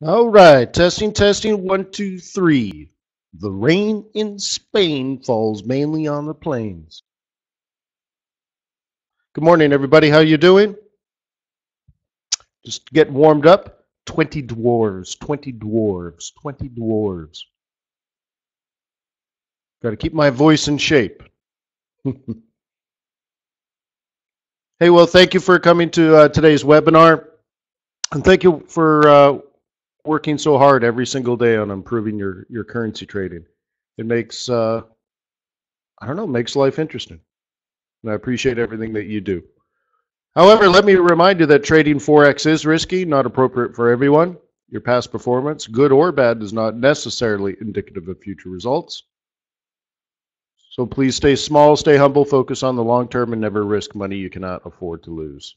All right, testing, 1, 2, 3. The rain in Spain falls mainly on the plains. Good morning, everybody. How you doing? Just get warmed up. 20 dwarves, 20 dwarves, 20 dwarves. Got to keep my voice in shape. Hey, well, thank you for coming to today's webinar, and thank you for working so hard every single day on improving your currency trading. It makes I don't know, makes life interesting, and I appreciate everything that you do. However, let me remind you that trading Forex is risky, not appropriate for everyone. Your past performance, good or bad, is not necessarily indicative of future results. So please stay small, stay humble, focus on the long term, and never risk money you cannot afford to lose.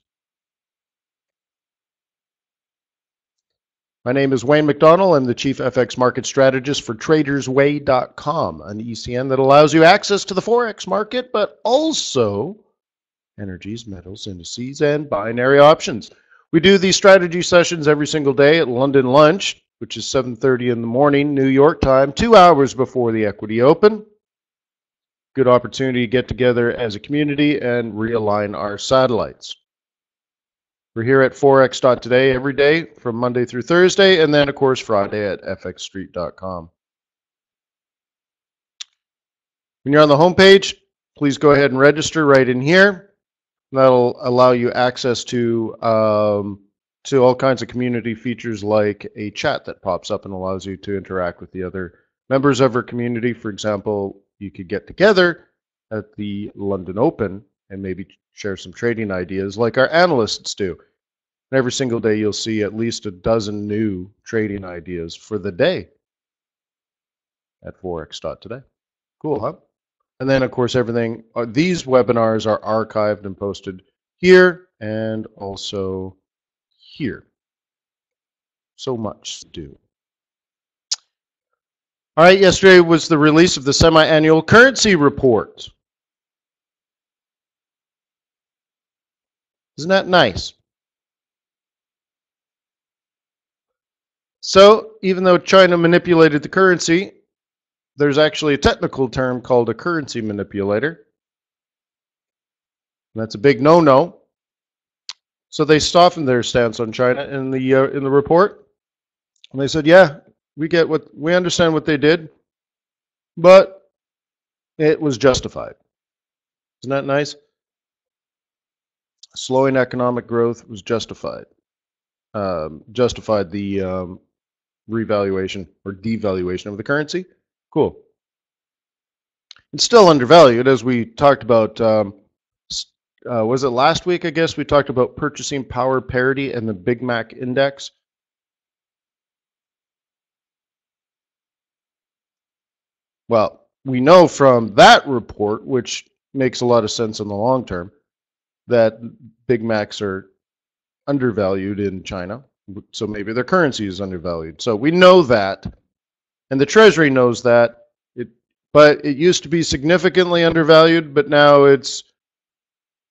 My name is Wayne McDonell. I'm the Chief FX Market Strategist for TradersWay.com, an ECN that allows you access to the Forex market, but also energies, metals, indices, and binary options. We do these strategy sessions every single day at London lunch, which is 7:30 in the morning, New York time, 2 hours before the equity open. Good opportunity to get together as a community and realign our satellites. We're here at Forex.Today every day from Monday through Thursday, and then, of course, Friday at fxstreet.com. When you're on the homepage, please go ahead and register right in here. That'll allow you access to all kinds of community features like a chat that pops up and allows you to interact with the other members of our community. For example, you could get together at the London Open and maybe share some trading ideas like our analysts do. And every single day you'll see at least a dozen new trading ideas for the day at Forex.Today. Cool, huh? And then, of course, everything, these webinars are archived and posted here and also here. So much to do. All right, yesterday was the release of the semi-annual currency report. Isn't that nice? So, even though China manipulated the currency, there's actually a technical term called a currency manipulator. And that's a big no-no. So they softened their stance on China in the report, and they said, "Yeah, we understand what they did, but it was justified." Isn't that nice? Slowing economic growth was justified. Justified the revaluation or devaluation of the currency. Cool. It's still undervalued, as we talked about. Was it last week? I guess we talked about purchasing power parity and the Big Mac index. Well, we know from that report, which makes a lot of sense in the long term, that Big Macs are undervalued in China. So maybe their currency is undervalued. So we know that, and the Treasury knows that. But it used to be significantly undervalued, but now it's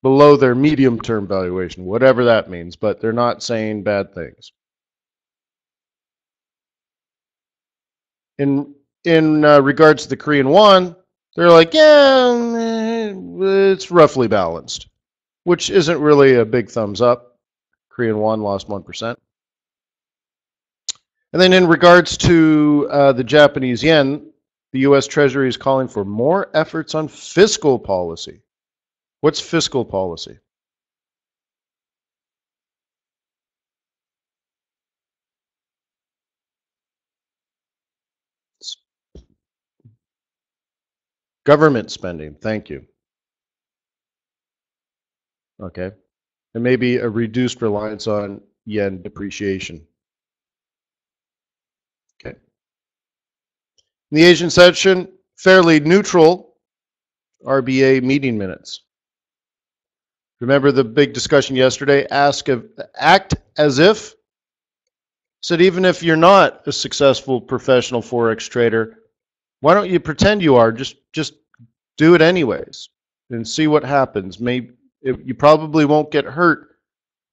below their medium-term valuation, whatever that means. But they're not saying bad things. In regards to the Korean won, they're like, yeah, it's roughly balanced, which isn't really a big thumbs up. Korean won lost 1%. And then in regards to the Japanese yen, the U.S. Treasury is calling for more efforts on fiscal policy. What's fiscal policy? Government spending. Thank you. Okay. And maybe a reduced reliance on yen depreciation. Okay. In the Asian section, fairly neutral RBA meeting minutes. Remember the big discussion yesterday? Act as if. Said even if you're not a successful professional Forex trader, why don't you pretend you are? Just do it anyways and see what happens. You probably won't get hurt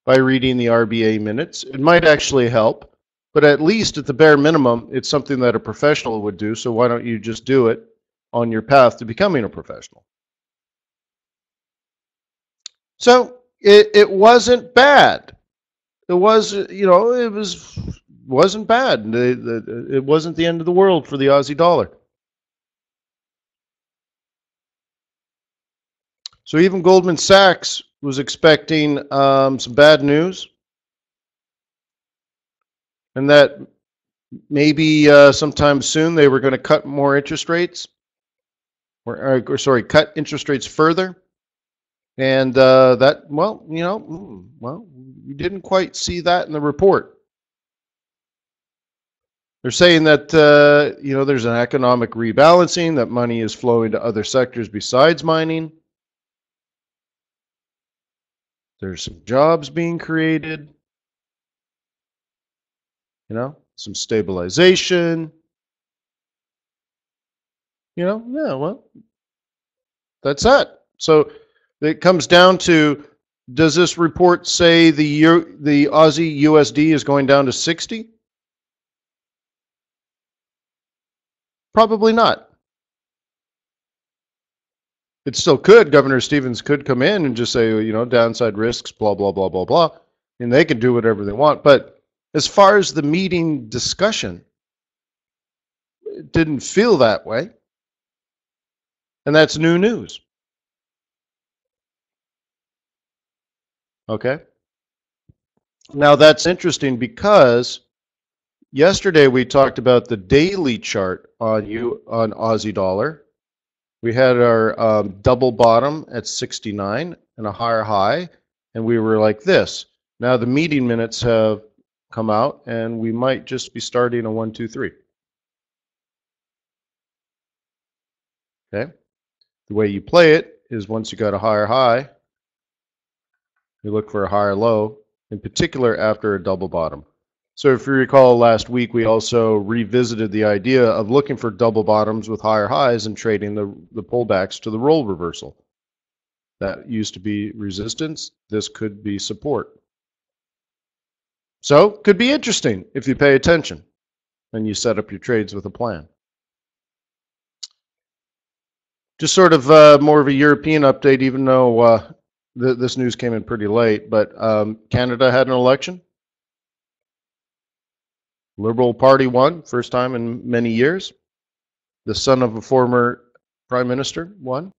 by reading the RBA minutes. It might actually help, but at least at the bare minimum, it's something that a professional would do. So why don't you just do it on your path to becoming a professional? So it wasn't bad. It was, wasn't bad. It wasn't the end of the world for the Aussie dollar. So even Goldman Sachs was expecting some bad news, and that maybe sometime soon they were going to cut more interest rates, or sorry, cut interest rates further. And that, well, you didn't quite see that in the report. They're saying that, there's an economic rebalancing, that money is flowing to other sectors besides mining. There's some jobs being created, some stabilization. Yeah, well, that's that. So it comes down to, does this report say the Aussie USD is going down to 60? Probably not. It still could. Governor Stevens could come in and just say, downside risks, blah, blah, blah, blah, blah. And they can do whatever they want. But as far as the meeting discussion, it didn't feel that way. And that's new news. Okay. Now that's interesting because yesterday we talked about the daily chart on Aussie dollar. We had our double bottom at 69 and a higher high, and we were like this. Now the meeting minutes have come out, and we might just be starting a 1, 2, 3. Okay. The way you play it is once you got a higher high, you look for a higher low, in particular after a double bottom. So if you recall last week, we also revisited the idea of looking for double bottoms with higher highs and trading the pullbacks to the roll reversal. That used to be resistance. This could be support. So could be interesting if you pay attention and you set up your trades with a plan. Just sort of more of a European update, even though this news came in pretty late, but Canada had an election. Liberal Party won, first time in many years. The son of a former prime minister won.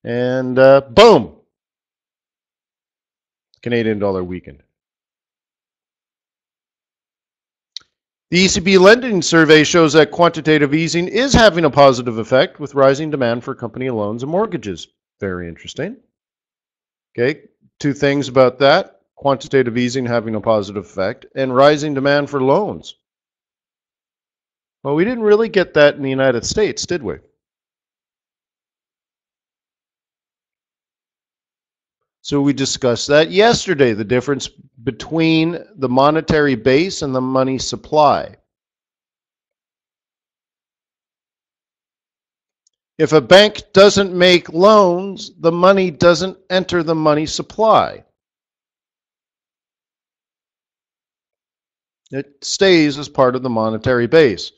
And boom! Canadian dollar weakened. The ECB lending survey shows that quantitative easing is having a positive effect with rising demand for company loans and mortgages. Very interesting. Okay, two things about that. Quantitative easing having a positive effect, and rising demand for loans. Well, we didn't really get that in the United States, did we? So we discussed that yesterday, the difference between the monetary base and the money supply. If a bank doesn't make loans, the money doesn't enter the money supply. It stays as part of the monetary base.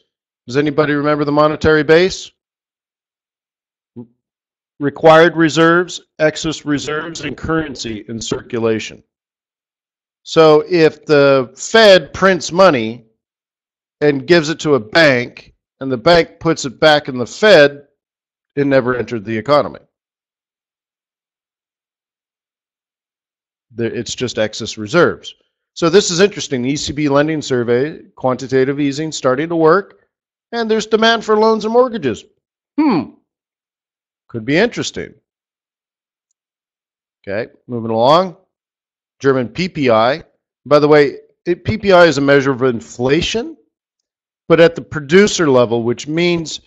Does anybody remember the monetary base? Required reserves, excess reserves, and currency in circulation. So if the Fed prints money and gives it to a bank, and the bank puts it back in the Fed, it never entered the economy. It's just excess reserves. So this is interesting. The ECB lending survey, quantitative easing starting to work, and there's demand for loans and mortgages. Could be interesting. Okay, moving along. German PPI. By the way, PPI is a measure of inflation, but at the producer level, which means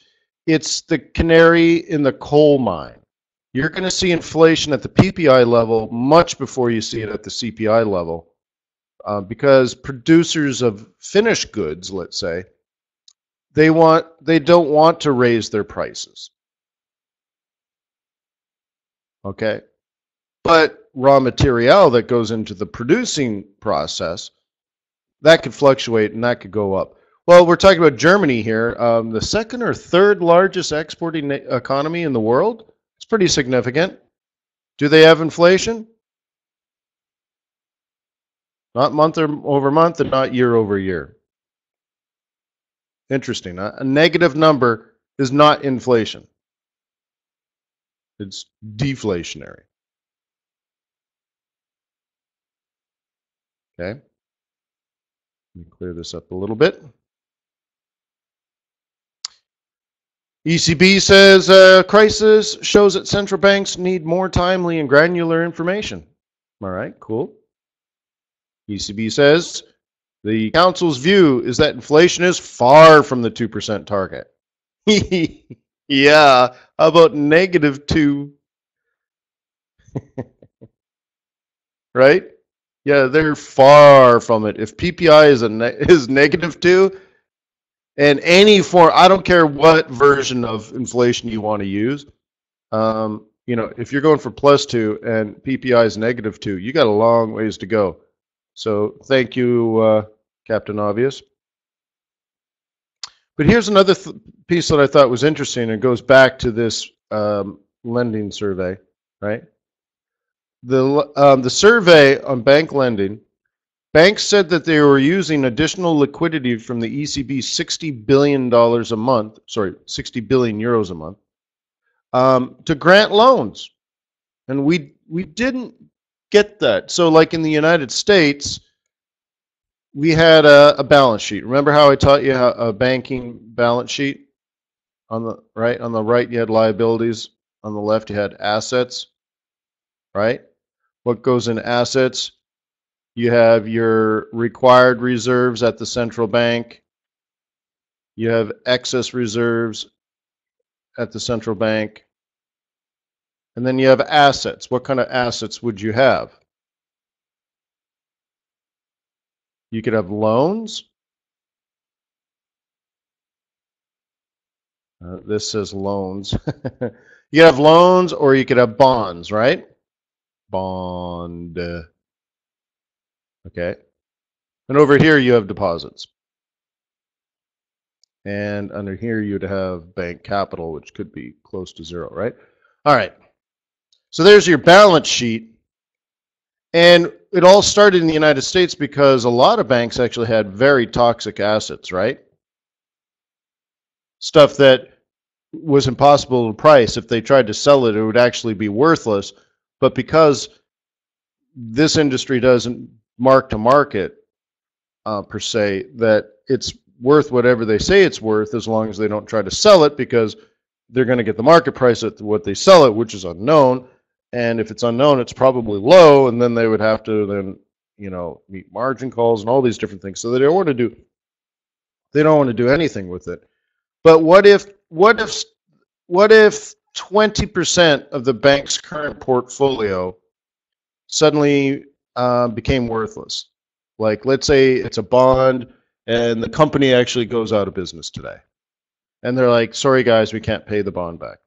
it's the canary in the coal mine. You're going to see inflation at the PPI level much before you see it at the CPI level. Because producers of finished goods, let's say, they don't want to raise their prices. Okay, but raw material that goes into the producing process, that could fluctuate and that could go up. Well, we're talking about Germany here, the second or third largest exporting economy in the world. It's pretty significant. Do they have inflation? Not month over month and not year over year. Interesting. A negative number is not inflation. It's deflationary. Okay. Let me clear this up a little bit. ECB says crisis shows that central banks need more timely and granular information. All right, cool. ECB says the council's view is that inflation is far from the 2% target. Yeah, how about -2? Right? Yeah, they're far from it. If PPI is -2, and any form, I don't care what version of inflation you want to use. If you're going for +2 and PPI is -2, you got a long ways to go. So thank you, Captain Obvious. But here's another piece that I thought was interesting. It goes back to this lending survey, right? The survey on bank lending, banks said that they were using additional liquidity from the ECB $60 billion a month, 60 billion euros a month, to grant loans. And we didn't get that. So like in the United States, we had a balance sheet. Remember how I taught you a banking balance sheet? On the right you had liabilities. On the left you had assets, right? What goes in assets? You have your required reserves at the central bank. You have excess reserves at the central bank. And then you have assets. What kind of assets would you have? You could have loans. This says loans. You could have loans or you could have bonds, right? Bond. Okay. And over here you have deposits. And under here you'd have bank capital, which could be close to zero, right? All right. So there's your balance sheet. And it all started in the United States because a lot of banks actually had very toxic assets, right? Stuff that was impossible to price. If they tried to sell it, it would actually be worthless. But because this industry doesn't mark to market per se, that it's worth whatever they say it's worth as long as they don't try to sell it, because they're going to get the market price at what they sell it, which is unknown. And if it's unknown, it's probably low, and then they would have to then, meet margin calls and all these different things. So they don't want to do anything with it. But what if 20% of the bank's current portfolio suddenly became worthless? Like, let's say it's a bond and the company actually goes out of business today. And they're like, sorry guys, we can't pay the bond back.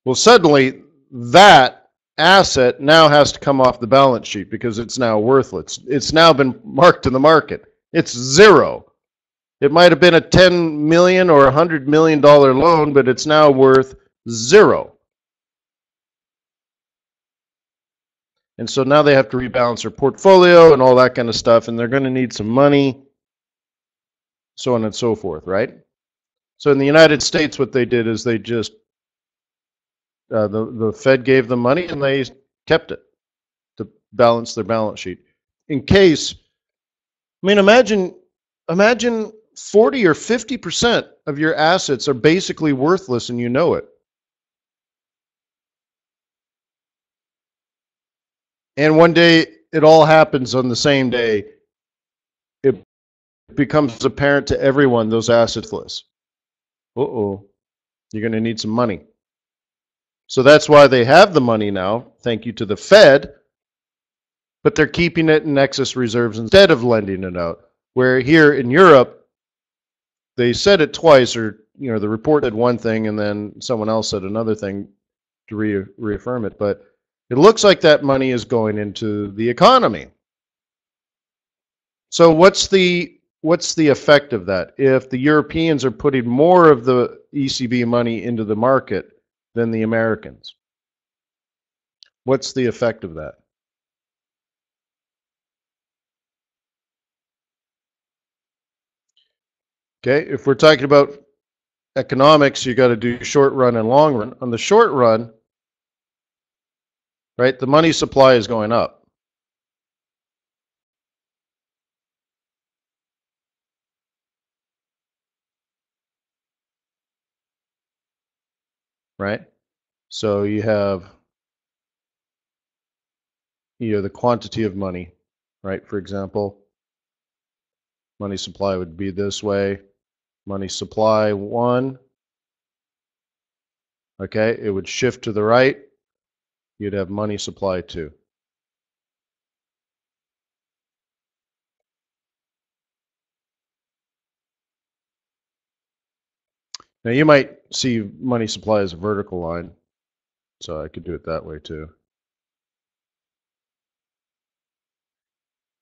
Well, suddenly that asset now has to come off the balance sheet because it's now worthless. It's now been marked to the market. It's zero. It might have been a $10 million or $100 million loan, but it's now worth zero. And so now they have to rebalance their portfolio and all that kind of stuff, and they're going to need some money, so on and so forth, right? So in the United States, what they did is they just the Fed gave them money and they kept it to balance their balance sheet. In case, imagine 40 or 50% of your assets are basically worthless and you know it. And one day it all happens on the same day. It becomes apparent to everyone those assets are worthless. Uh-oh, you're going to need some money. So that's why they have the money now, thank you to the Fed, but they're keeping it in excess reserves instead of lending it out. Where here in Europe, they said it twice, or the report said one thing and then someone else said another thing to reaffirm it. But It looks like that money is going into the economy. So what's the effect of that? If the Europeans are putting more of the ECB money into the market than the Americans, what's the effect of that? Okay, if we're talking about economics, you got to do short run and long run. On the short run, right, the money supply is going up. Right? So you have the quantity of money, right? For example, money supply would be this way. Money supply 1, okay, it would shift to the right. You'd have money supply 2. Now you might see money supply as a vertical line, so I could do it that way too.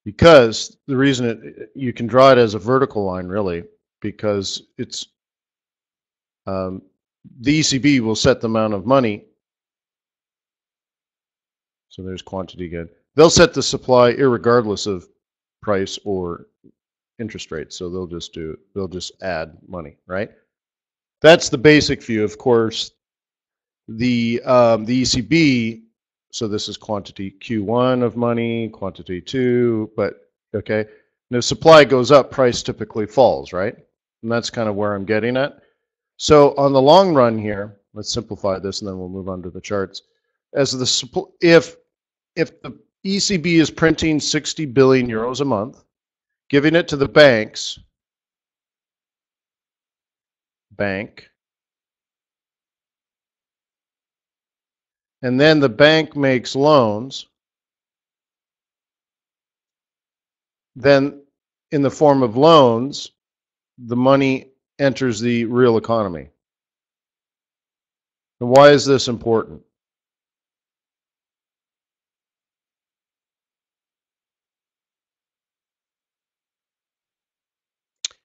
Because the reason you can draw it as a vertical line, really, because it's the ECB will set the amount of money. So there's quantity again. They'll set the supply irregardless of price or interest rates. So they'll just add money, right? That's the basic view. Of course, the ECB. So this is quantity Q1 of money, quantity 2, but okay. And if supply goes up, price typically falls, right? And that's kind of where I'm getting at. So on the long run here, let's simplify this and then we'll move on to the charts. As the if the ECB is printing 60 billion euros a month, giving it to the banks, and then the bank makes loans, then in the form of loans, the money enters the real economy. And why is this important?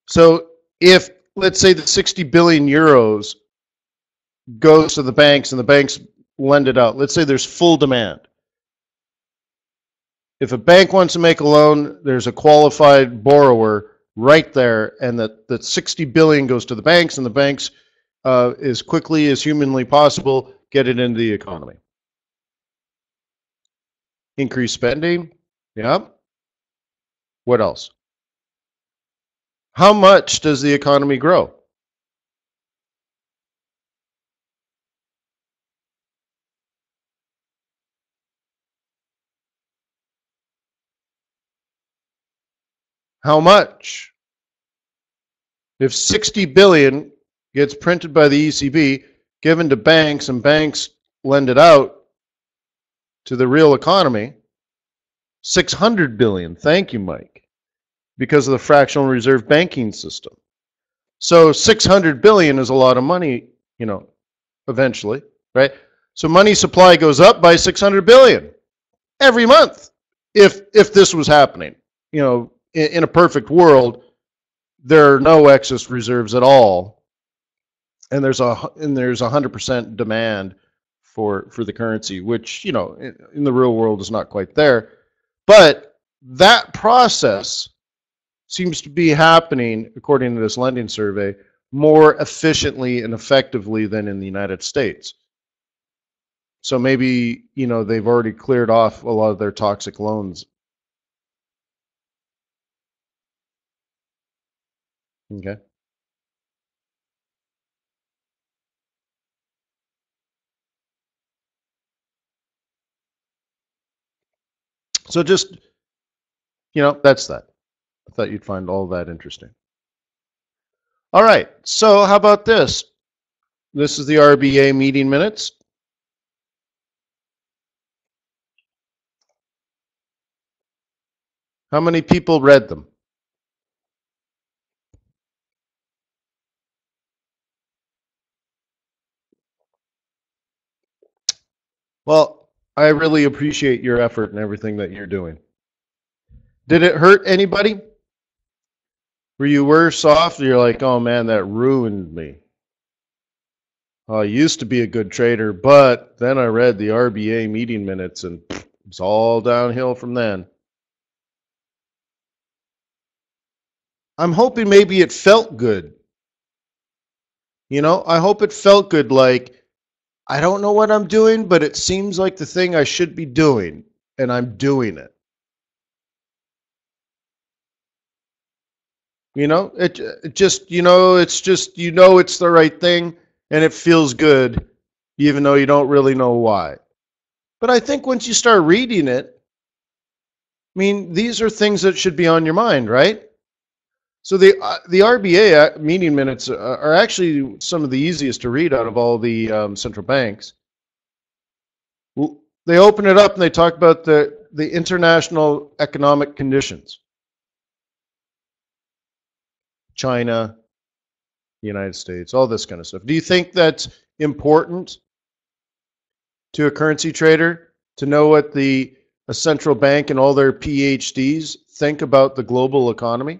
So if, let's say, the 60 billion euros goes to the banks and the banks lend it out, let's say there's full demand. If a bank wants to make a loan, there's a qualified borrower right there, and that 60 billion goes to the banks, and the banks, as quickly as humanly possible, get it into the economy. Increase spending. Yeah. What else? How much does the economy grow? How much? If 60 billion gets printed by the ECB, given to banks, and banks lend it out to the real economy, 600 billion. Thank you, Mike. Because of the fractional reserve banking system. So 600 billion is a lot of money, eventually, right? So money supply goes up by 600 billion every month. If this was happening, in a perfect world, there are no excess reserves at all, and there's 100% demand for the currency, which in the real world is not quite there. But that process seems to be happening, according to this lending survey, more efficiently and effectively than in the United States. So maybe they've already cleared off a lot of their toxic loans. Okay. So just, that's that. I thought you'd find all that interesting. All right. So how about this? This is the RBA meeting minutes. How many people read them? Well, I really appreciate your effort and everything that you're doing. Did it hurt anybody? Were you worse off? You're like, oh man, that ruined me. I used to be a good trader, but then I read the RBA meeting minutes and it's all downhill from then. I'm hoping maybe it felt good. You know, I hope it felt good, like, I don't know what I'm doing, but it seems like the thing I should be doing, and I'm doing it. You know, it just, it's just, it's the right thing, and it feels good, even though you don't really know why. But I think once you start reading it, I mean, these are things that should be on your mind, right? So the RBA meeting minutes are actually some of the easiest to read out of all the central banks. They open it up and they talk about the international economic conditions. China, the United States, all this kind of stuff. Do you think that's important to a currency trader to know what a central bank and all their PhDs think about the global economy?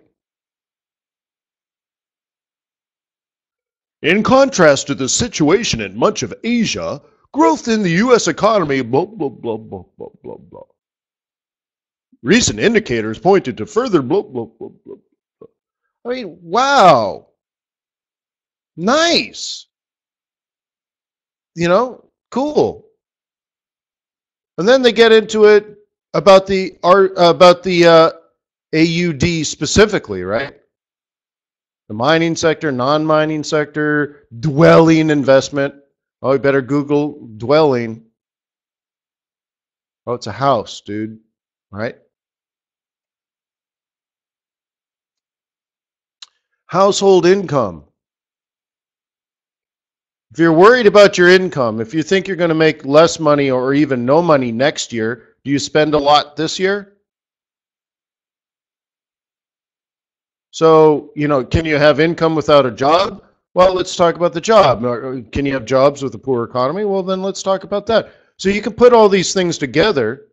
In contrast to the situation in much of Asia, growth in the U.S. economy, blah, blah, blah, blah, blah, blah, blah. Recent indicators pointed to further blah, blah, blah, blah, blah. I mean, wow. Nice. Cool. And then they get into it about the AUD specifically, right? The mining sector, non-mining sector, dwelling investment. Oh, you better Google dwelling. Oh, it's a house, dude. Right? Household income. If you're worried about your income, if you think you're going to make less money or even no money next year, do you spend a lot this year? So, can you have income without a job? Well, let's talk about the job. Can you have jobs with a poor economy? Well, then let's talk about that. So you can put all these things together,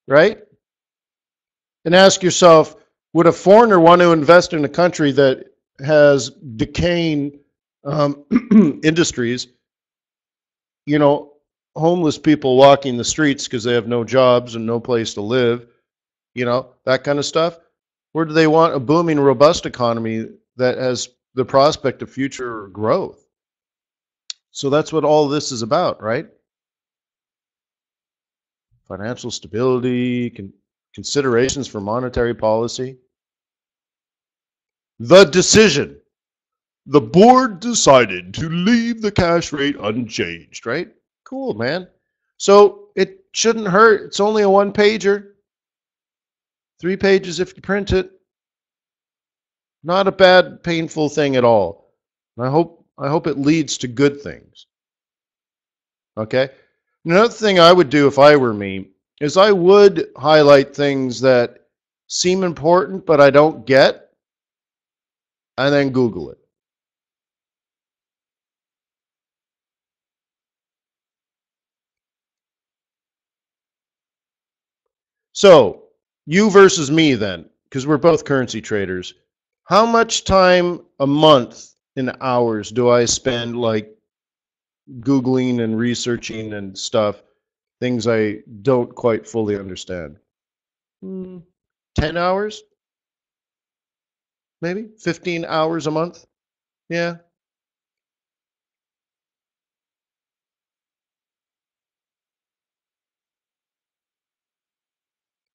right? And ask yourself, would a foreigner want to invest in a country that has decaying industries, homeless people walking the streets because they have no jobs and no place to live, that kind of stuff? Or do they want a booming, robust economy that has the prospect of future growth? So that's what all this is about, right? Financial stability, considerations for monetary policy. The decision. The board decided to leave the cash rate unchanged, right? Cool, man. So it shouldn't hurt. It's only a one-pager. 3 pages if you print it. Not a bad, painful thing at all. I hope it leads to good things. Okay? Another thing I would do if I were me is I would highlight things that seem important but I don't get, and then Google it. So, you versus me then, because we're both currency traders. How much time a month in hours do I spend like Googling and researching and stuff, things I don't quite fully understand? 10 hours? Maybe? 15 hours a month? Yeah.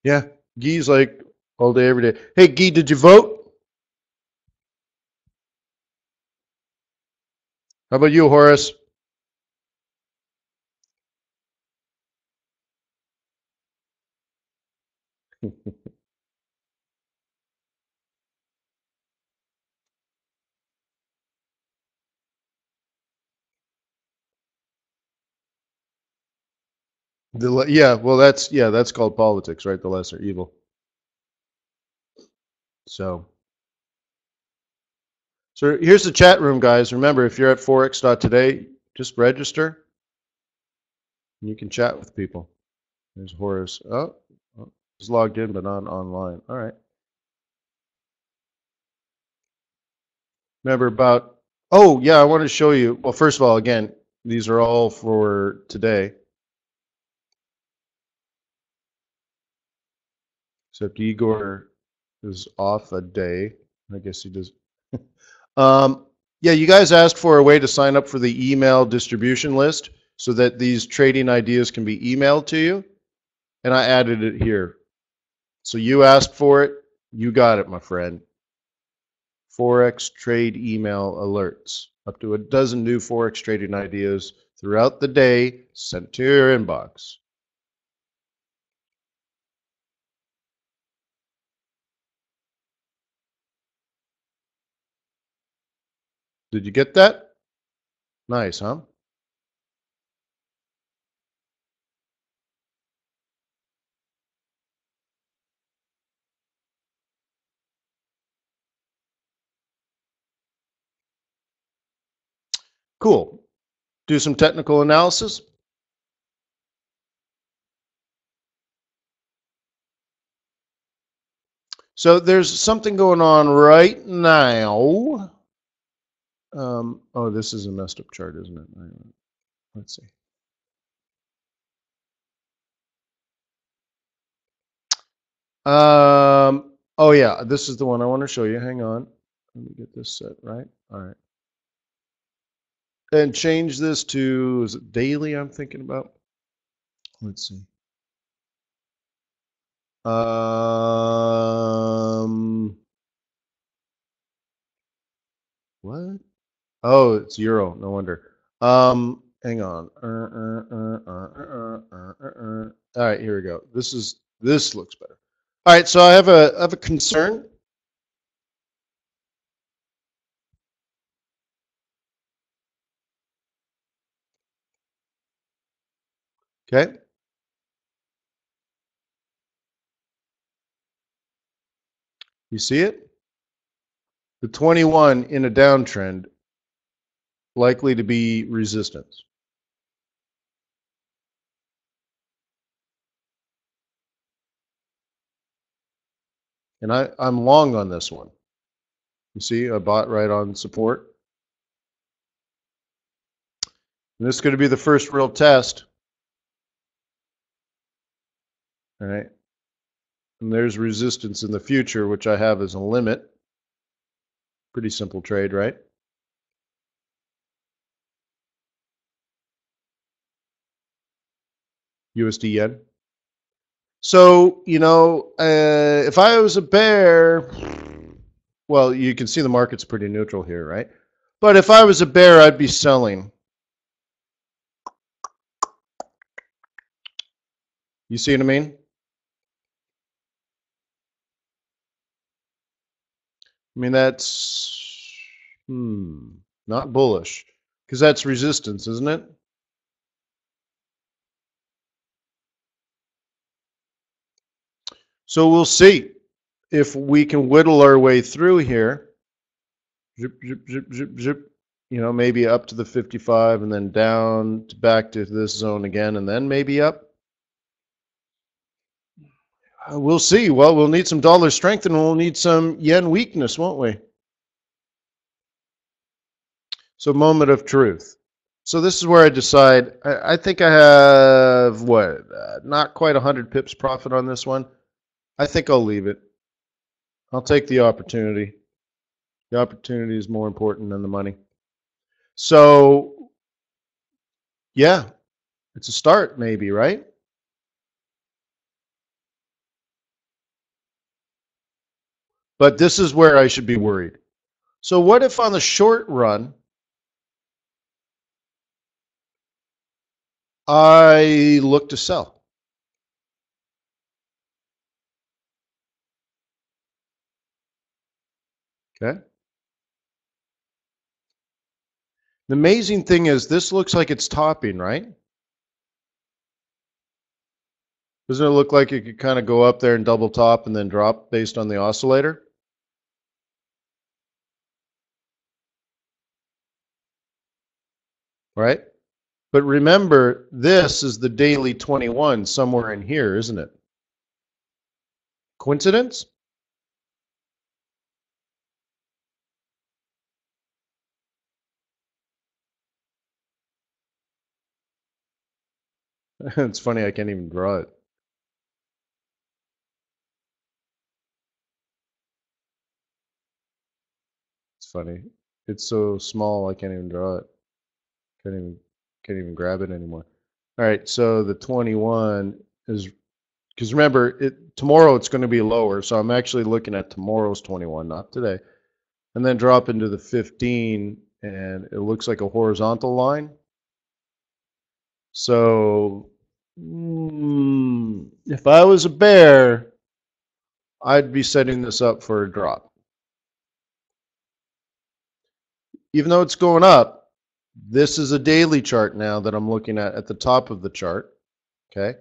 Yeah. Guy's like all day, every day. Hey, Guy, did you vote? How about you, Horace? Yeah, well, that's called politics, right? The lesser evil. So here's the chat room, guys. Remember, if you're at Forex.Today, just register. You can chat with people. There's Horace. Oh, he's logged in, but not online. All right. Remember about, oh, yeah, I want to show you. Well, first of all, again, these are all for today. Except Igor is off a day. I guess he does. Yeah, you guys asked for a way to sign up for the email distribution list so that these trading ideas can be emailed to you. And I added it here. So you asked for it. You got it, my friend. Forex trade email alerts. Up to a dozen new Forex trading ideas throughout the day sent to your inbox. Did you get that? Nice, huh? Cool. Do some technical analysis. So there's something going on right now. Oh, this is a messed up chart, isn't it? Let's see. Oh yeah, this is the one I want to show you. Hang on. Let me get this set right. All right. And change this to, is it daily I'm thinking about? Let's see. What? Oh, it's euro. No wonder. Hang on. All right, here we go. This looks better. All right, so I have a concern. Okay. You see it? The 21 in a downtrend likely to be resistance. And I'm long on this one. You see, I bought right on support. And this is going to be the first real test. All right. And there's resistance in the future, which I have as a limit. Pretty simple trade, right? USD yen. So, if I was a bear, well, you can see the market's pretty neutral here, right? But if I was a bear, I'd be selling. You see what I mean? I mean, that's not bullish because that's resistance, isn't it? So we'll see if we can whittle our way through here. Zip, zip, zip, zip, zip. Maybe up to the 55 and then down to back to this zone again and then maybe up. We'll see. Well, we'll need some dollar strength and we'll need some yen weakness, won't we? So, moment of truth. So this is where I decide. I think I have not quite 100 pips profit on this one. I think I'll leave it. I'll take the opportunity. The opportunity is more important than the money. So, yeah, it's a start, maybe, right? But this is where I should be worried. So, what if on the short run, I look to sell? Okay. The amazing thing is, this looks like it's topping, right? Doesn't it look like it could kind of go up there and double top and then drop based on the oscillator? Right? But remember, this is the daily 21 somewhere in here, isn't it? Coincidence? It's funny, I can't even draw it. It's funny. It's so small, I can't even draw it. Can't even can't even grab it anymore. All right, so the 21 is, because remember, tomorrow it's going to be lower, so I'm actually looking at tomorrow's 21, not today. And then drop into the 15, and it looks like a horizontal line. So if I was a bear, I'd be setting this up for a drop. Even though it's going up, this is a daily chart now that I'm looking at the top of the chart. Okay.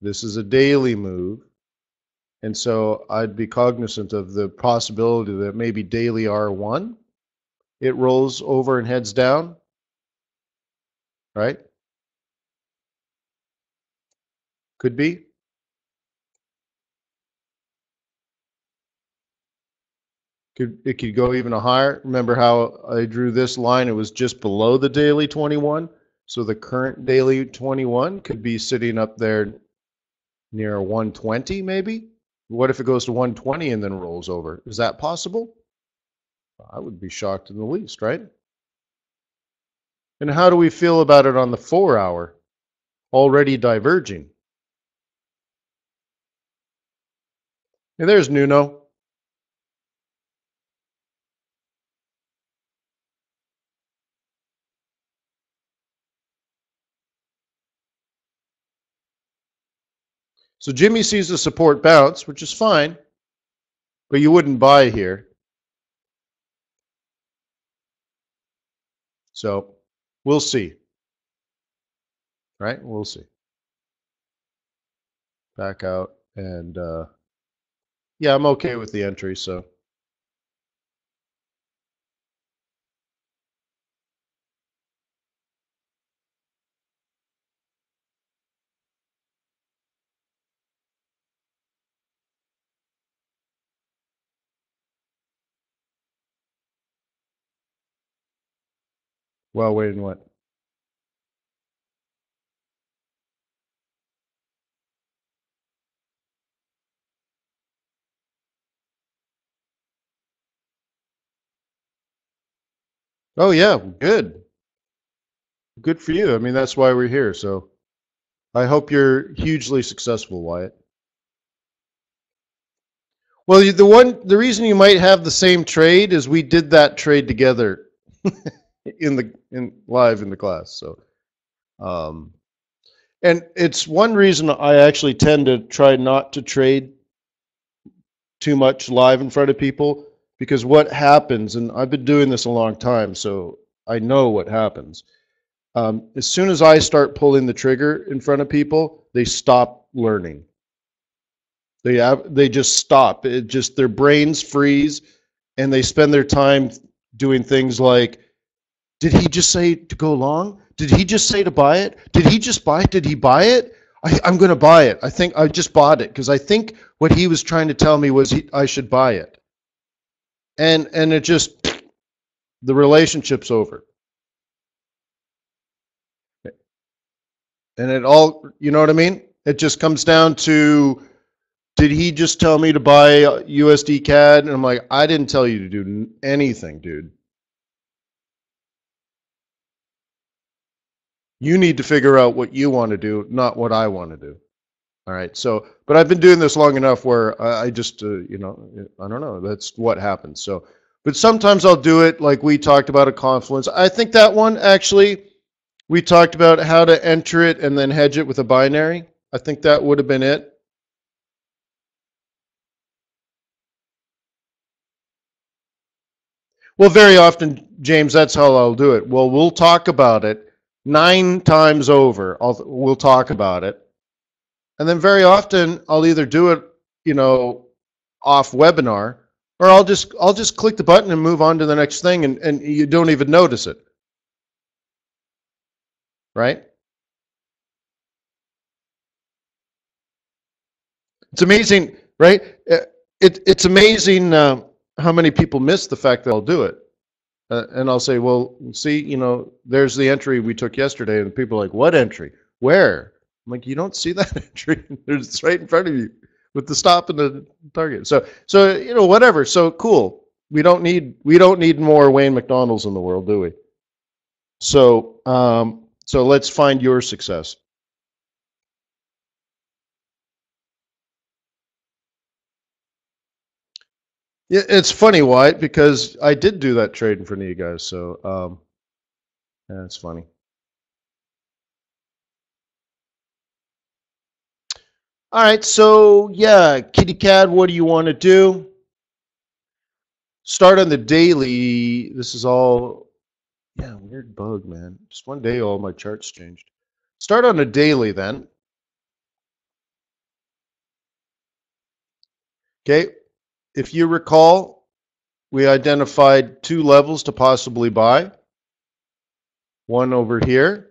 This is a daily move. And so I'd be cognizant of the possibility that maybe daily R1, it rolls over and heads down, right? Could be. It could go even higher. Remember how I drew this line? It was just below the daily 21. So the current daily 21 could be sitting up there near 120 maybe. What if it goes to 120 and then rolls over? Is that possible? I would be shocked in the least, right? And how do we feel about it on the 4 hour? Already diverging. And there's Nuno. So Jimmy sees the support bounce, which is fine, but you wouldn't buy here. So we'll see, right? We'll see. Back out, and yeah, I'm okay with the entry. So well, wait and what? Oh yeah, good. Good for you. I mean, that's why we're here. So I hope you're hugely successful, Wyatt. Well, the reason you might have the same trade is we did that trade together in live in the class. So, um, and it's one reason I actually tend to try not to trade too much live in front of people, because what happens, and I've been doing this a long time, so I know what happens. As soon as I start pulling the trigger in front of people, they stop learning. They just stop. It just, their brains freeze, and they spend their time doing things like, did he just say to go long? Did he just say to buy it? Did he just buy it? Did he buy it? I'm going to buy it. I think I just bought it because I think what he was trying to tell me was I should buy it. And it just, the relationship's over. And it all, you know what I mean? It just comes down to, did he just tell me to buy USD CAD? And I'm like, I didn't tell you to do anything, dude. You need to figure out what you want to do, not what I want to do. All right. So, but I've been doing this long enough where I just, you know, I don't know. That's what happens. So, but sometimes I'll do it like we talked about a Confluence. I think that one actually, we talked about how to enter it and then hedge it with a binary. I think that would have been it. Well, very often, James, that's how I'll do it. Well, we'll talk about it 9 times over. We'll talk about it. And then very often I'll either do it, you know, off webinar, or I'll just click the button and move on to the next thing, and you don't even notice it. right? It's amazing, right? It's amazing how many people miss the fact that I'll do it. And I'll say, well, see, there's the entry we took yesterday. And people are like, what entry? Where? I'm like, you don't see that entry. It's right in front of you with the stop and the target. So whatever. So cool. We don't need more Wayne McDonald's in the world, do we? So let's find your success. Yeah, it's funny, Wyatt, because I did do that trade in front of you guys. So yeah, it's funny. All right, so yeah, Kitty Cat, what do you want to do? Start on the daily. This is all, yeah, weird bug, man. Just one day, all my charts changed. Start on a daily then. Okay, if you recall, we identified two levels to possibly buy. One over here.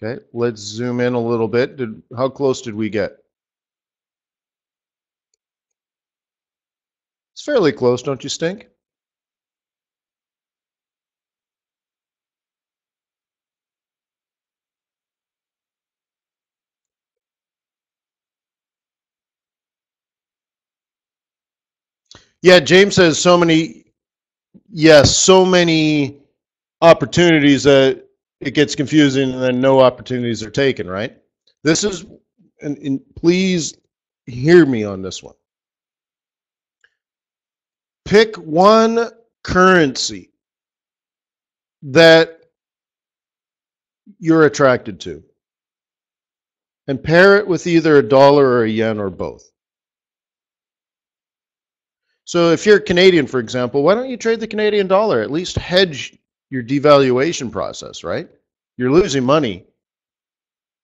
Okay, let's zoom in a little bit. How close did we get? It's fairly close, don't you think? Yeah, James says so many, yes, so many opportunities that it gets confusing and then no opportunities are taken, right? This is, and please hear me on this one. Pick one currency that you're attracted to and pair it with either a dollar or a yen or both. So if you're Canadian, for example, why don't you trade the Canadian dollar? At least hedge your devaluation process, right? You're losing money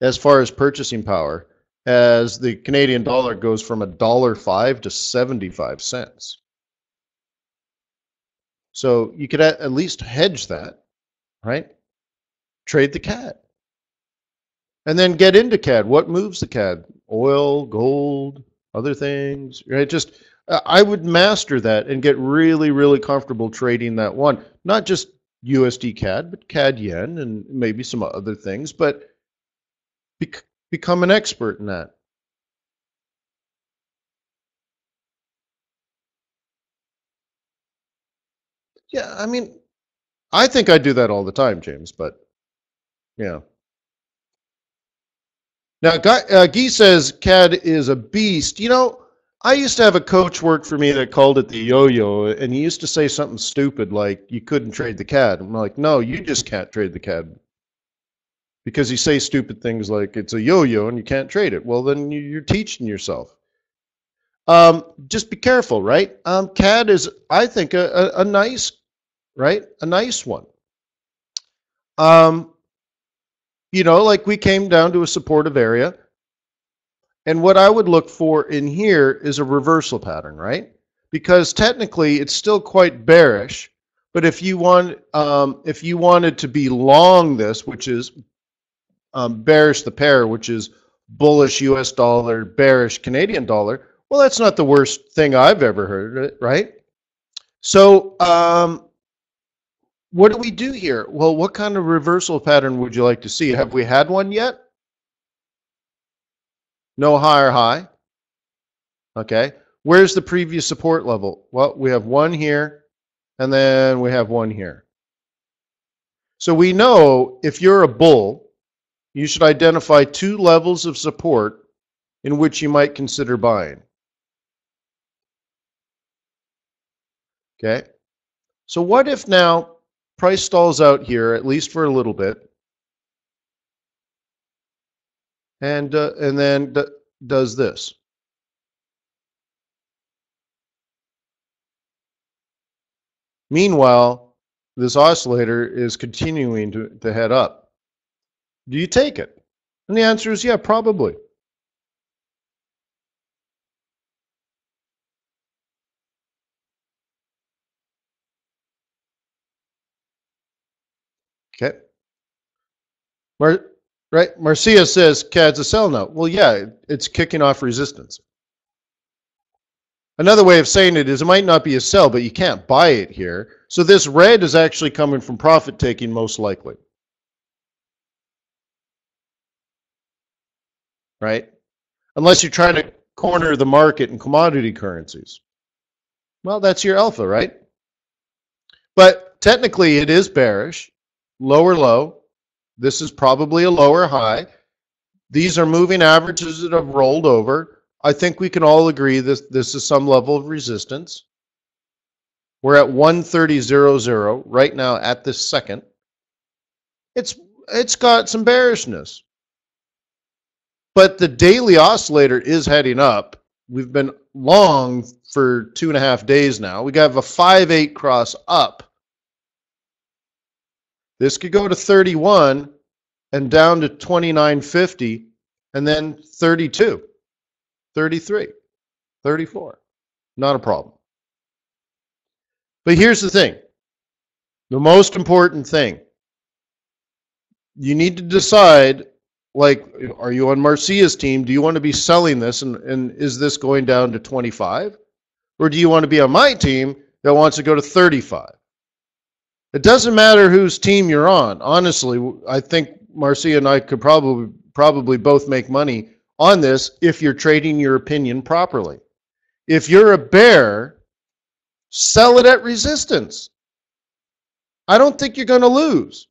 as far as purchasing power as the Canadian dollar goes from $1.05 to 75 cents. So you could at least hedge that, right? Trade the CAD. And then get into CAD. What moves the CAD? Oil, gold, other things, right? Just I would master that and get really, really comfortable trading that one. Not just USD CAD, but CAD yen and maybe some other things, but become an expert in that. Yeah, I mean, I think I do that all the time, James, but yeah. Now, Guy says CAD is a beast. I used to have a coach work for me that called it the yo-yo, and he used to say something stupid like you couldn't trade the CAD. I'm like, no, you just can't trade the CAD because you say stupid things like it's a yo-yo and you can't trade it. Well, then you're teaching yourself. Just be careful, right? CAD is, I think, a nice, right? A nice one. Um, like we came down to a supportive area. And what I would look for in here is a reversal pattern, right? Because technically it's still quite bearish, but if you wanted to be long this, which is bearish the pair, which is bullish US dollar, bearish Canadian dollar, well, that's not the worst thing I've ever heard, right? So what do we do here? Well, what kind of reversal pattern would you like to see? Have we had one yet? No higher high. Okay. Where's the previous support level? Well, we have one here, and then we have one here. So we know if you're a bull, you should identify two levels of support in which you might consider buying. Okay. So what if now price stalls out here, at least for a little bit, and then does this? Meanwhile, this oscillator is continuing to head up. Do you take it? And the answer is yeah, probably. Okay. Right? Marcia says CAD's a sell now. Well, yeah, it's kicking off resistance. Another way of saying it is it might not be a sell, but you can't buy it here. So this red is actually coming from profit taking most likely. Right? Unless you're trying to corner the market in commodity currencies. Well, that's your alpha, right? But technically it is bearish. Lower low. This is probably a lower high. These are moving averages that have rolled over. I think we can all agree this is some level of resistance. We're at 130.00 right now at this second. It's got some bearishness. But the daily oscillator is heading up. We've been long for 2.5 days now. We got a 5-8 cross up. This could go to 31 and down to 29.50 and then 32, 33, 34. Not a problem. But here's the thing. The most important thing. You need to decide, like, are you on Marcia's team? Do you want to be selling this and is this going down to 25? Or do you want to be on my team that wants to go to 35? It doesn't matter whose team you're on. Honestly, I think Marcia and I could probably both make money on this if you're trading your opinion properly. If you're a bear, sell it at resistance. I don't think you're going to lose.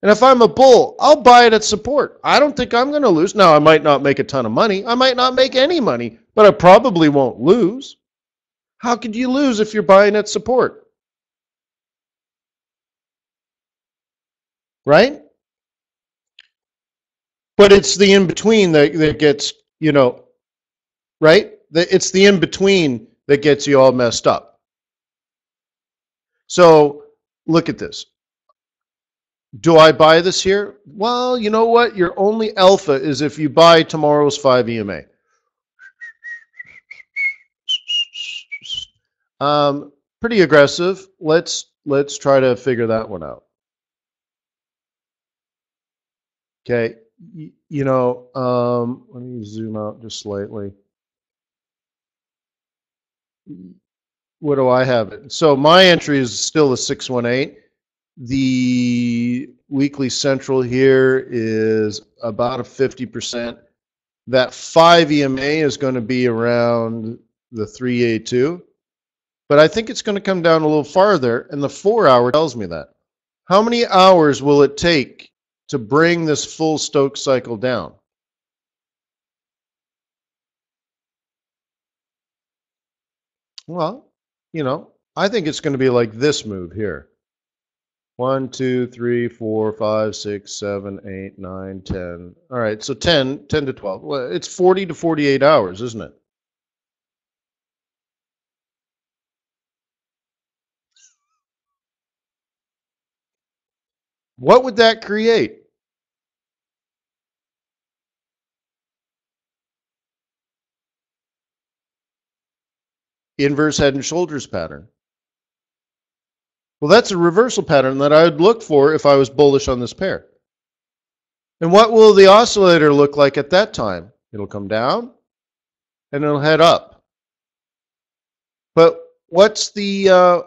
And if I'm a bull, I'll buy it at support. I don't think I'm going to lose. Now, I might not make a ton of money. I might not make any money, but I probably won't lose. How could you lose if you're buying at support? Right? But it's the in-between that gets, right? It's the in-between that gets you all messed up. So look at this. Do I buy this here? Well, you know what? Your only alpha is if you buy tomorrow's 5 EMA. Pretty aggressive. Let's try to figure that one out. Okay. Let me zoom out just slightly. What do I have it? So my entry is still a 618. The weekly central here is about a 50%. That 5 EMA is going to be around the 3A2. But I think it's going to come down a little farther, and the 4-hour tells me that. How many hours will it take to bring this full Stokes cycle down? Well, I think it's going to be like this move here. 1, 2, 3, 4, 5, 6, 7, 8, 9, 10. All right, so 10 to 12. Well, it's 40 to 48 hours, isn't it? What would that create? Inverse head and shoulders pattern. Well, that's a reversal pattern that I would look for if I was bullish on this pair. And what will the oscillator look like at that time? It'll come down and it'll head up. But what's the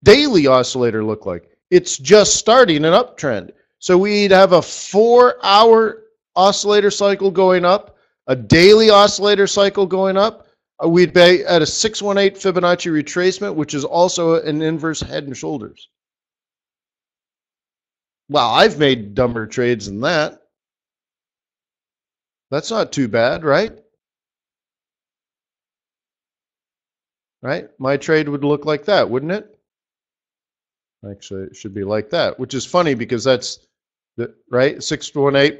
daily oscillator look like? It's just starting an uptrend. So we'd have a 4-hour oscillator cycle going up, a daily oscillator cycle going up. We'd be at a 618 Fibonacci retracement, which is also an inverse head and shoulders. Well, I've made dumber trades than that. That's not too bad, right? Right? My trade would look like that, wouldn't it? Actually, it should be like that, which is funny because that's right. 618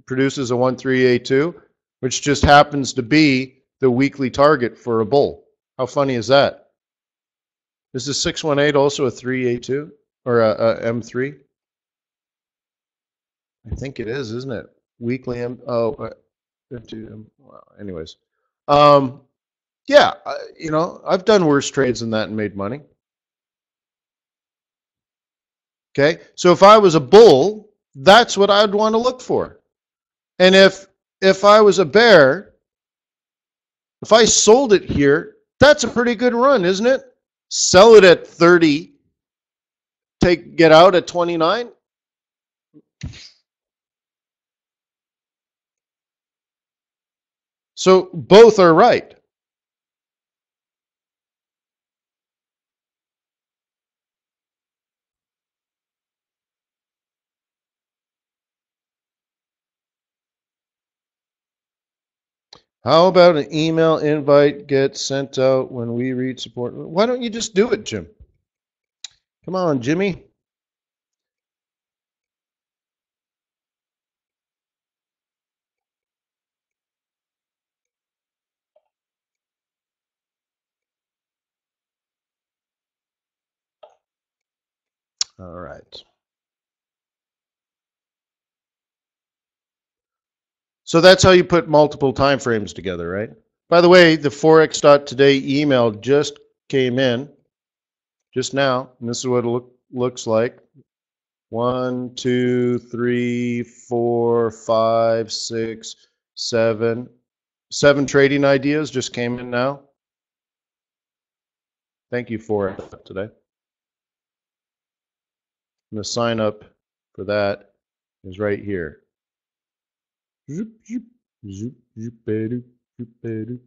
produces a 1382, which just happens to be the weekly target for a bull. How funny is that? Is the 618 also a 382 or a M3? I think it is, isn't it? Weekly M. Oh, well, anyways, yeah, I've done worse trades than that and made money. Okay, so if I was a bull, That's what I'd want to look for. And if I was a bear, if I sold it here, that's a pretty good run, isn't it? Sell it at 30, get out at 29. So both are right. How about an email invite gets sent out when we read support? Why don't you just do it, Jim? Come on, Jimmy. All right. So that's how you put multiple time frames together, right? By the way, the Forex.Today email just came in just now, and this is what it looks like. 1, 2, 3, 4, 5, 6, 7. 7 trading ideas just came in now. Thank you for it today. And the sign up for that is right here. Zoop, zoop, zoop, zoop, zoop, zoop.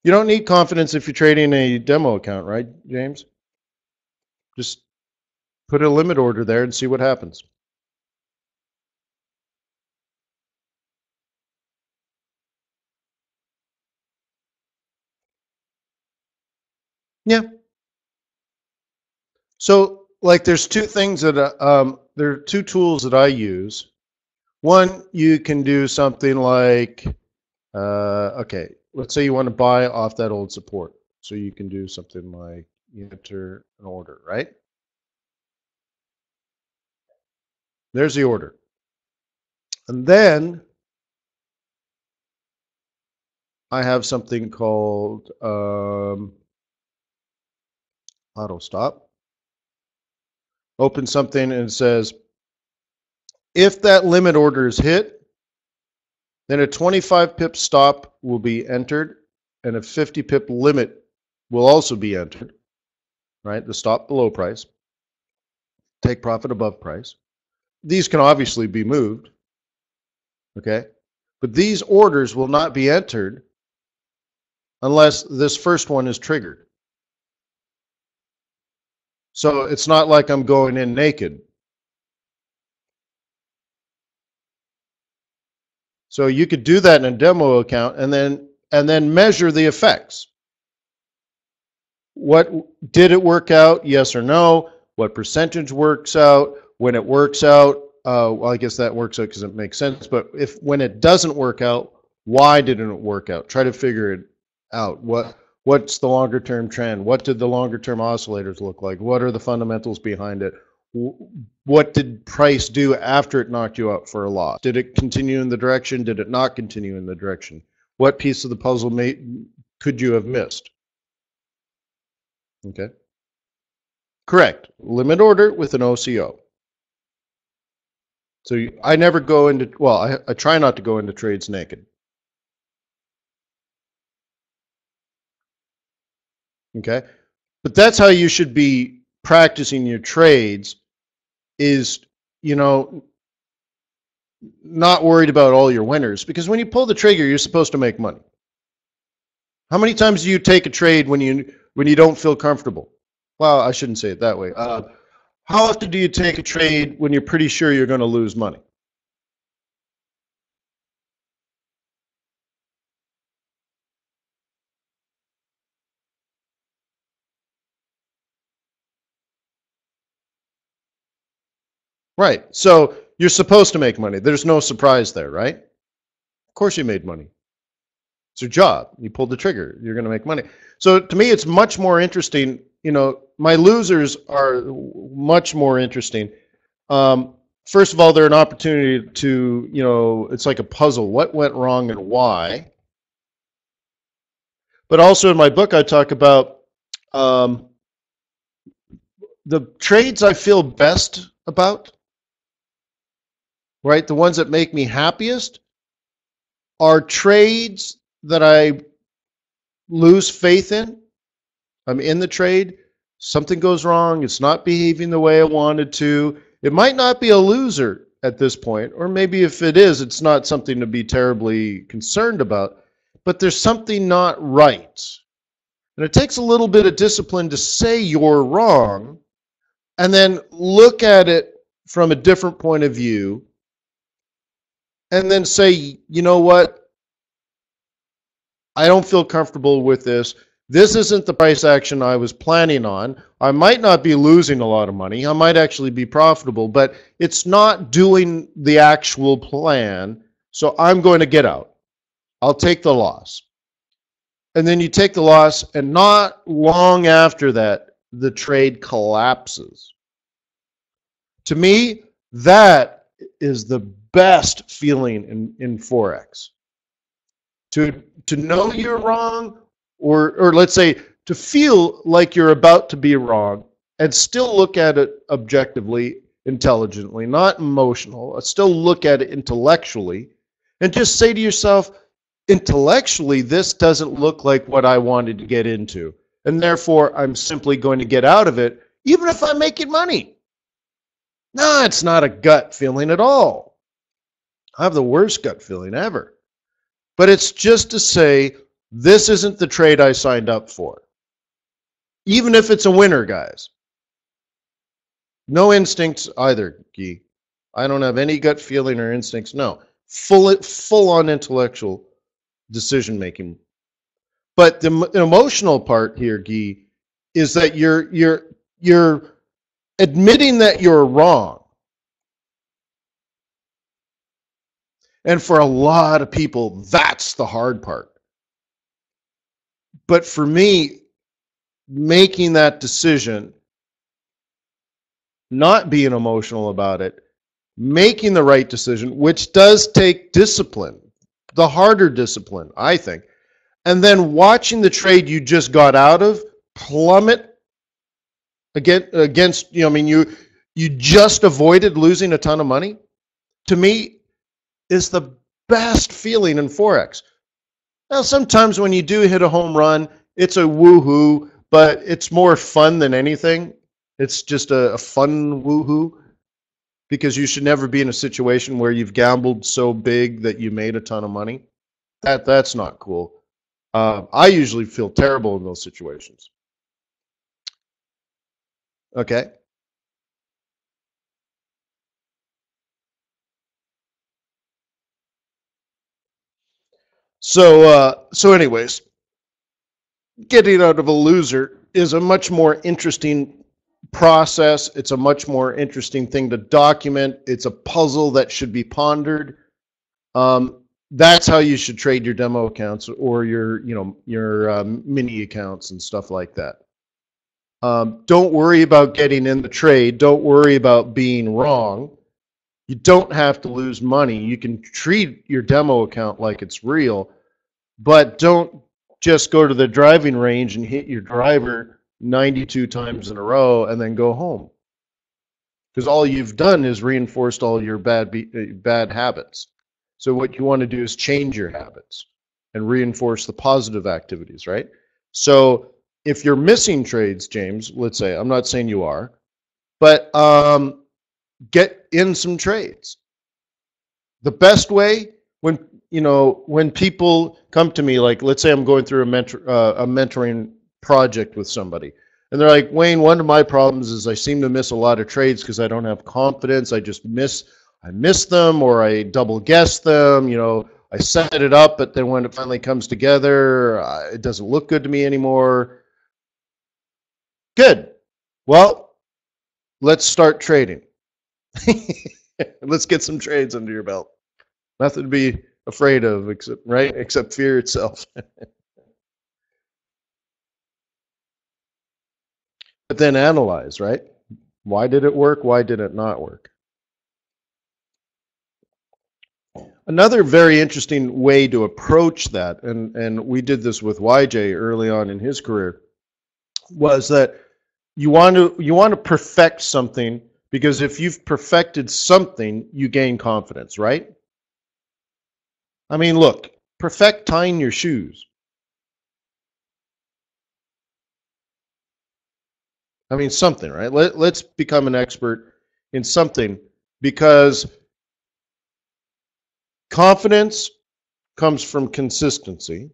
You don't need confidence if you're trading a demo account, right, James? Just put a limit order there and see what happens. Yeah. So, like, there's two things that there are two tools that I use. One, you can do something like, okay, let's say you want to buy off that old support. So you can do something like you enter an order, right? There's the order. And then I have something called auto stop. Open something and it says, if that limit order is hit, then a 25 pip stop will be entered and a 50 pip limit will also be entered, right? The stop below price, take profit above price. These can obviously be moved, okay? But these orders will not be entered unless this first one is triggered. So it's not like I'm going in naked. So you could do that in a demo account and then measure the effects. What did it work out? Yes or no? What percentage works out? When it works out, well, I guess that works out because it makes sense. But when it doesn't work out, why didn't it work out? Try to figure it out. What's the longer term trend? What did the longer term oscillators look like? What are the fundamentals behind it? What did price do after it knocked you out for a loss? Did it continue in the direction? Did it not continue in the direction? What piece of the puzzle could you have missed? Okay. Correct. Limit order with an OCO. So I never go into, well, I try not to go into trades naked. Okay. But that's how you should be practicing your trades is, you know, not worried about all your winners, because when you pull the trigger, you're supposed to make money. How many times do you take a trade when you don't feel comfortable? Well, I shouldn't say it that way. How often do you take a trade when you're pretty sure you're going to lose money? Right. So you're supposed to make money. There's no surprise there, right? Of course you made money. It's your job. You pulled the trigger. You're going to make money. So to me, it's much more interesting. You know, my losers are much more interesting. First of all, they're an opportunity to, you know, it's like a puzzle. What went wrong and why? But also in my book, I talk about the trades I feel best about, right, the ones that make me happiest, are trades that I lose faith in. I'm in the trade, something goes wrong, it's not behaving the way I wanted to. It might not be a loser at this point, or maybe if it is, it's not something to be terribly concerned about, but there's something not right. And it takes a little bit of discipline to say you're wrong and then look at it from a different point of view and then say, you know what? I don't feel comfortable with this. This isn't the price action I was planning on. I might not be losing a lot of money. I might actually be profitable, but it's not doing the actual plan. So I'm going to get out. I'll take the loss. And then you take the loss, and not long after that, the trade collapses. To me, that is the best feeling in Forex. To know you're wrong, or let's say to feel like you're about to be wrong and still look at it objectively, intelligently, not emotional, still look at it intellectually, and just say to yourself, intellectually, this doesn't look like what I wanted to get into, and therefore I'm simply going to get out of it, even if I'm making money. No, it's not a gut feeling at all. I have the worst gut feeling ever. But it's just to say, this isn't the trade I signed up for. Even if it's a winner, guys. No instincts either, Guy. I don't have any gut feeling or instincts. No. Full on intellectual decision making. But the emotional part here, Guy, is that you're admitting that you're wrong. And for a lot of people, that's the hard part. But for me, making that decision, not being emotional about it, making the right decision, which does take discipline, the harder discipline, I think, and then watching the trade you just got out of plummet against you just avoided losing a ton of money, to me, is the best feeling in Forex. Now, sometimes when you do hit a home run, it's a woohoo, but it's more fun than anything. It's just a fun woohoo, because you should never be in a situation where you've gambled so big that you made a ton of money. That's not cool. I usually feel terrible in those situations. Okay. So anyways, getting out of a loser is a much more interesting process. It's a much more interesting thing to document. It's a puzzle that should be pondered. That's how you should trade your demo accounts or your mini accounts and stuff like that. Don't worry about getting in the trade. Don't worry about being wrong. You don't have to lose money. You can treat your demo account like it's real, but don't just go to the driving range and hit your driver 92 times in a row and then go home. Because all you've done is reinforced all your bad habits. So what you want to do is change your habits and reinforce the positive activities, right? So if you're missing trades, James, let's say, I'm not saying you are, but get in some trades. The best way, when people come to me, like let's say I'm going through a mentoring project with somebody, and they're like, Wayne, one of my problems is I seem to miss a lot of trades because I don't have confidence. I miss them, or I double guess them. I set it up, but then when it finally comes together, it doesn't look good to me anymore. Good. Well, let's start trading. Let's get some trades under your belt. Nothing to be afraid of, except fear itself. But then analyze, right? Why did it work? Why did it not work? Another very interesting way to approach that, and we did this with YJ early on in his career, was that you want to perfect something, because if you've perfected something, you gain confidence, right? I mean, look, perfect tying your shoes. I mean, something, right? Let's become an expert in something, because confidence comes from consistency.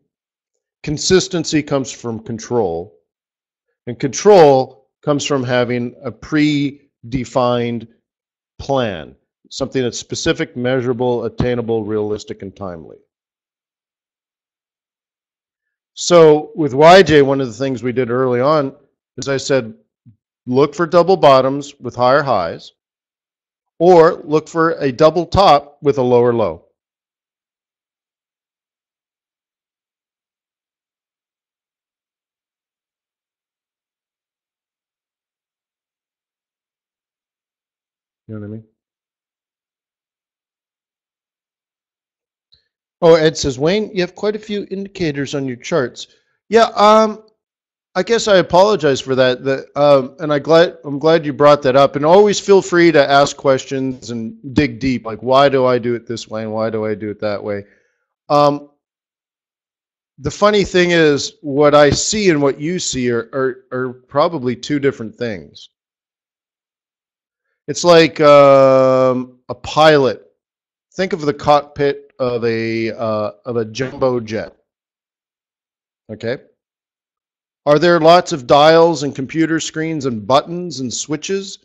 Consistency comes from control. And control comes from having a predefined plan, something that's specific, measurable, attainable, realistic, and timely. So with YJ, one of the things we did early on is I said, look for double bottoms with higher highs, or look for a double top with a lower low. You know what I mean? Oh, Ed says, Wayne, you have quite a few indicators on your charts. Yeah, I guess I apologize for that. And I'm glad you brought that up. And always feel free to ask questions and dig deep, like why do I do it this way and why do I do it that way? The funny thing is, what I see and what you see are probably two different things. It's like a pilot. Think of the cockpit of a jumbo jet. Okay. Are there lots of dials and computer screens and buttons and switches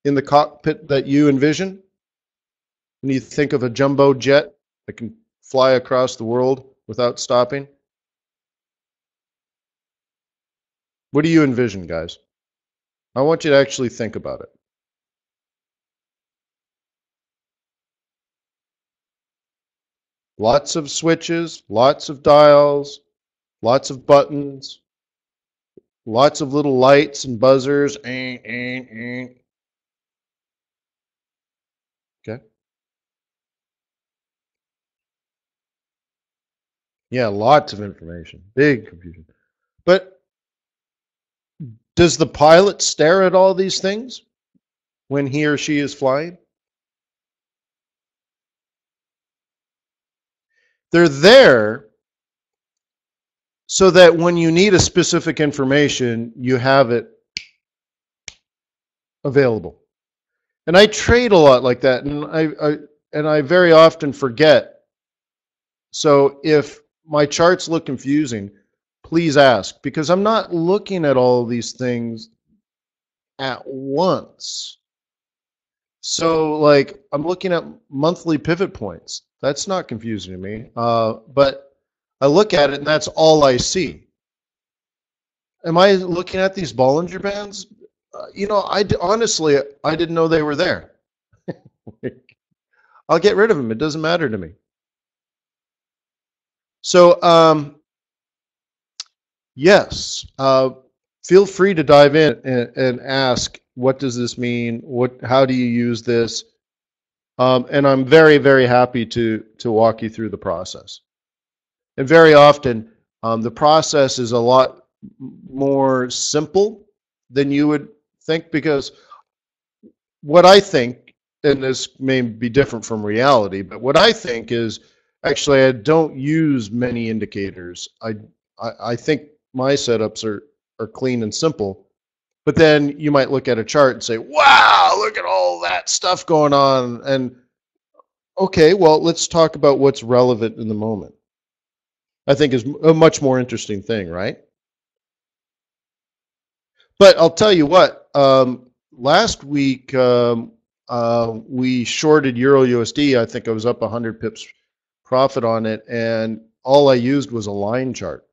in the cockpit that you envision when you think of a jumbo jet that can fly across the world without stopping? What do you envision, guys? I want you to actually think about it. Lots of switches, lots of dials, lots of buttons, lots of little lights and buzzers. Okay. Yeah, lots of information. Big confusion. But does the pilot stare at all these things when he or she is flying? They're there so that when you need a specific information, you have it available. And I trade a lot like that, and I very often forget. So if my charts look confusing, please ask, because I'm not looking at all of these things at once. So like I'm looking at monthly pivot points. That's not confusing to me. But I look at it and that's all I see. Am I looking at these Bollinger Bands? Honestly, I didn't know they were there. I'll get rid of them. It doesn't matter to me. So, yes, feel free to dive in and ask, what does this mean? How do you use this? And I'm very, very happy to walk you through the process. And very often, the process is a lot more simple than you would think, because what I think, and this may be different from reality, but what I think is, actually, I don't use many indicators. I think my setups are clean and simple. But then you might look at a chart and say, wow, look at all that stuff going on. And okay, well, let's talk about what's relevant in the moment. I think is a much more interesting thing, right? But I'll tell you what, last week we shorted Euro USD. I think I was up 100 pips profit on it, and all I used was a line chart.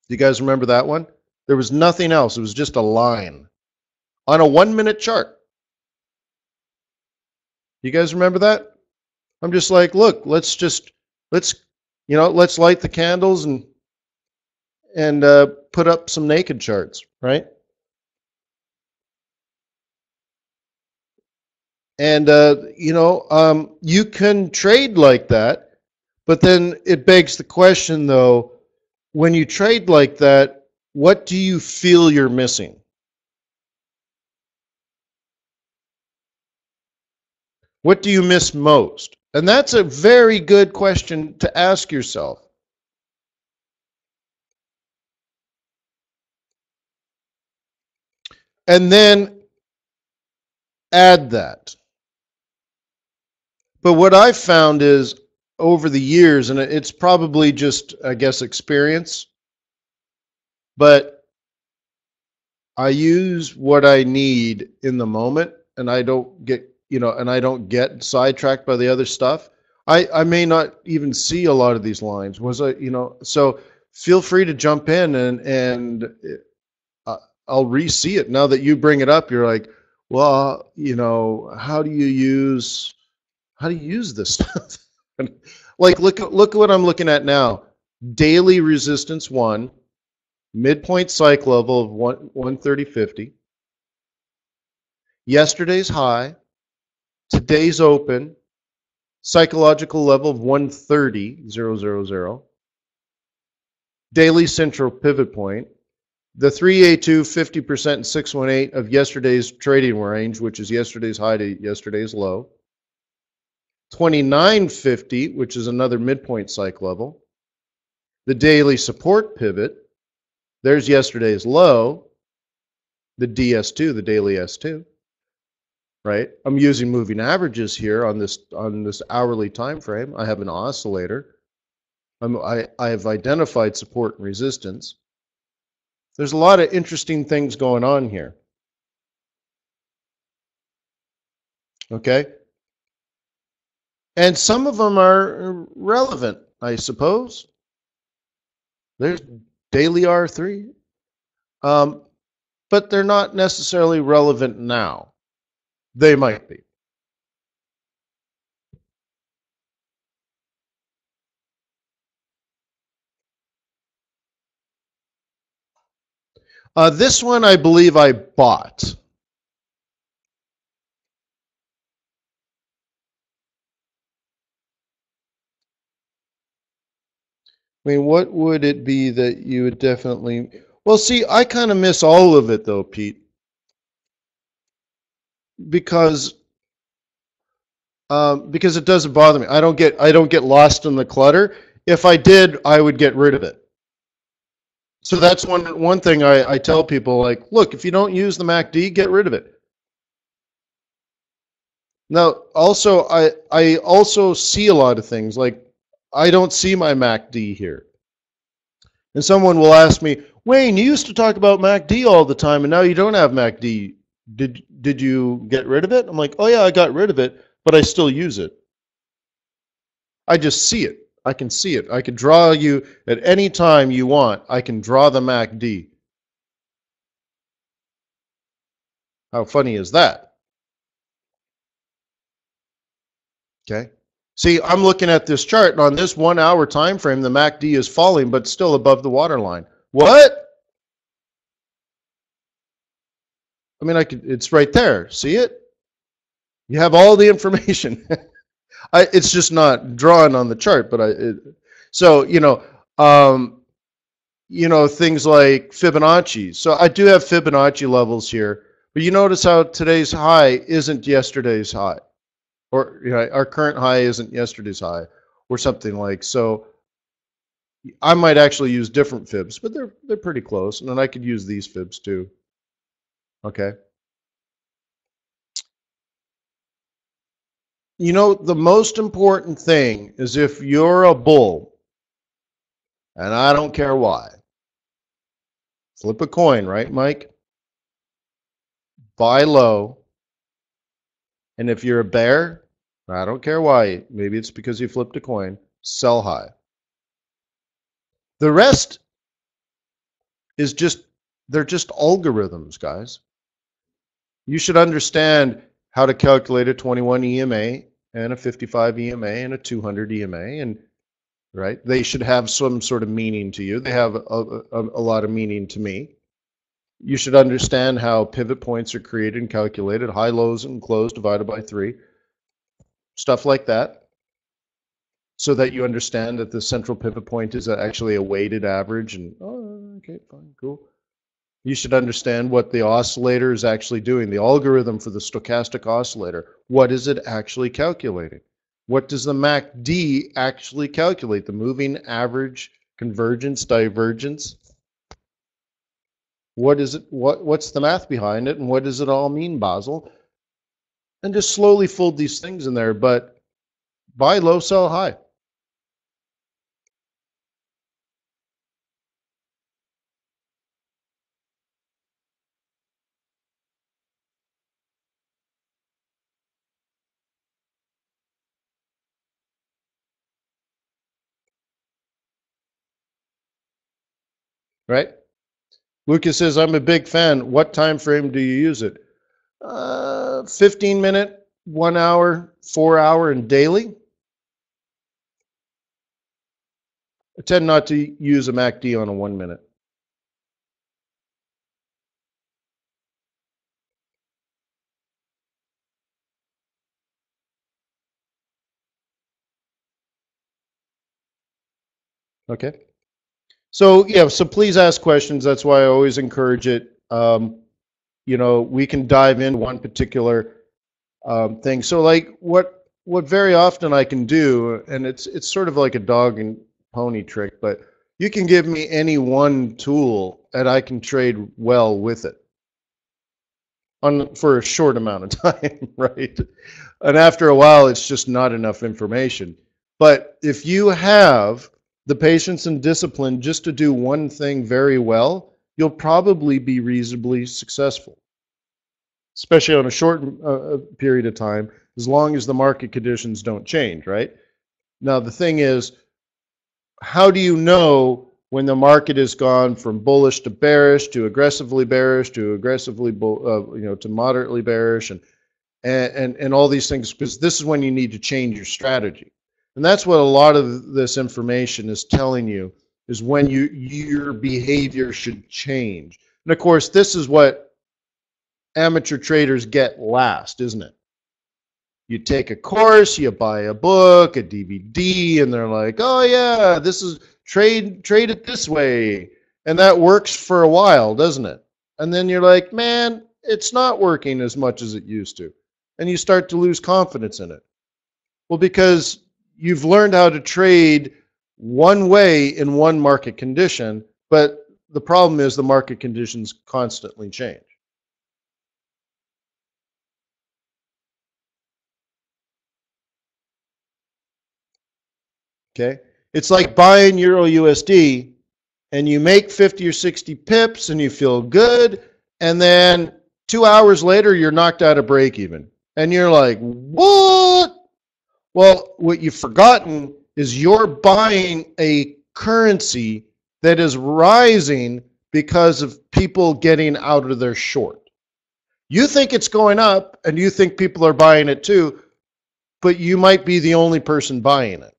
Do you guys remember that one? There was nothing else. It was just a line on a 1-minute chart. You guys remember that? I'm just like, look, let's light the candles and put up some naked charts, right? And you can trade like that, but then it begs the question, though, when you trade like that, what do you feel you're missing? What do you miss most? And that's a very good question to ask yourself. And then add that. But what I've found is over the years, and it's probably just, I guess, experience, but I use what I need in the moment, and I don't get, and I don't get sidetracked by the other stuff. I may not even see a lot of these lines. So feel free to jump in and uh, I'll re-see it. Now that you bring it up, you're like, well, how do you use this stuff? Like, look at what I'm looking at now. Daily resistance 1, midpoint psych level of 130.50. Yesterday's high, today's open, psychological level of 130.000. Daily central pivot point. The 3A2 50% and 618 of yesterday's trading range, which is yesterday's high to yesterday's low. 29.50, which is another midpoint psych level. The daily support pivot, there's yesterday's low, the DS2, the daily S2, right? I'm using moving averages here on this hourly time frame. I have an oscillator. I have identified support and resistance. There's a lot of interesting things going on here. Okay? And some of them are relevant, I suppose. There's daily R3. But they're not necessarily relevant now. They might be. This one I believe I bought. I mean, what would it be that you would definitely... Well, see, I kind of miss all of it, though, Pete. Because it doesn't bother me. I don't get lost in the clutter. If I did, I would get rid of it. So that's one thing I tell people, like, look, if you don't use the MACD, get rid of it. Now, also, I also see a lot of things, like I don't see my MACD here. And someone will ask me, Wayne, you used to talk about MACD all the time, and now you don't have MACD. Did you get rid of it? I'm like, oh yeah, I got rid of it, but I still use it. I just see it. I can see it. I can draw you at any time you want. I can draw the MACD. How funny is that? Okay. See, I'm looking at this chart, and on this 1 hour time frame, the MACD is falling, but still above the waterline. What? I mean, it's right there. See it? You have all the information. It's just not drawn on the chart, but things like Fibonacci. So I do have Fibonacci levels here, but you notice how today's high isn't yesterday's high, or our current high isn't yesterday's high, or something like so. I might actually use different fibs, but they're pretty close, and then I could use these fibs too. Okay. The most important thing is if you're a bull, and I don't care why, flip a coin, right, Mike? Buy low. And if you're a bear, I don't care why, maybe it's because you flipped a coin, sell high. The rest is they're just algorithms, guys. You should understand how to calculate a 21 EMA and a 55 EMA and a 200 EMA, and right? They should have some sort of meaning to you. They have a lot of meaning to me. You should understand how pivot points are created and calculated, high, lows, and close divided by 3, stuff like that, so that you understand that the central pivot point is actually a weighted average. And, oh, okay, fine, cool. You should understand what the oscillator is actually doing, the algorithm for the stochastic oscillator. What is it actually calculating? What does the MACD actually calculate? The moving average, convergence, divergence? What is it? What's the math behind it, and what does it all mean, Basil? And just slowly fold these things in there, but buy low, sell high. Right? Lucas says, I'm a big fan. What time frame do you use it? 15-minute, 1 hour, 4 hour, and daily. I tend not to use a MACD on a 1 minute. Okay. So yeah, so please ask questions. That's why I always encourage it. We can dive into one particular thing. So like what very often I can do, and it's sort of like a dog and pony trick, but you can give me any one tool and I can trade well with it for a short amount of time, right? And after a while, it's just not enough information. But if you have the patience and discipline just to do one thing very well, you'll probably be reasonably successful, especially on a short period of time, as long as the market conditions don't change, right? Now, the thing is, how do you know when the market has gone from bullish to bearish to aggressively bearish to aggressively to moderately bearish and all these things? Because this is when you need to change your strategy, and that's what a lot of this information is telling you, is when your behavior should change. And of course, this is what amateur traders get last, isn't it? You take a course, you buy a book, a DVD, and they're like, "Oh yeah, this is trade it this way." And that works for a while, doesn't it? And then you're like, "Man, it's not working as much as it used to." And you start to lose confidence in it. Well, because you've learned how to trade one way in one market condition, but the problem is the market conditions constantly change. Okay? It's like buying Euro USD and you make 50 or 60 pips and you feel good, and then 2 hours later you're knocked out of break even. And you're like, what? Well, what you've forgotten is you're buying a currency that is rising because of people getting out of their short. You think it's going up and you think people are buying it too, but you might be the only person buying it.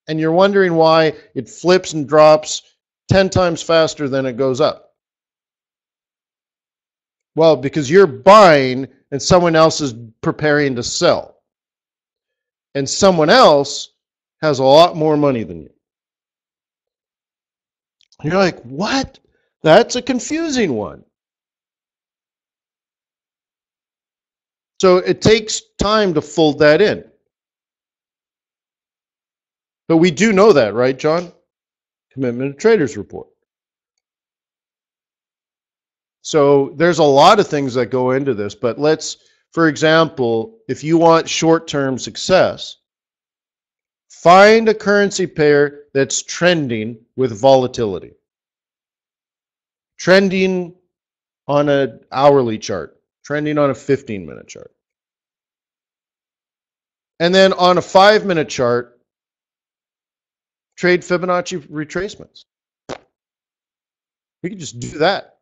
And you're wondering why it flips and drops 10 times faster than it goes up. Well, because you're buying and someone else is preparing to sell. And someone else has a lot more money than you. You're like, what? That's a confusing one. So it takes time to fold that in. But we do know that, right, John? Commitment to Traders Report. So there's a lot of things that go into this, but let's, for example, if you want short-term success, find a currency pair that's trending with volatility. Trending on an hourly chart, trending on a 15-minute chart. And then on a 5-minute chart, trade Fibonacci retracements. We can just do that.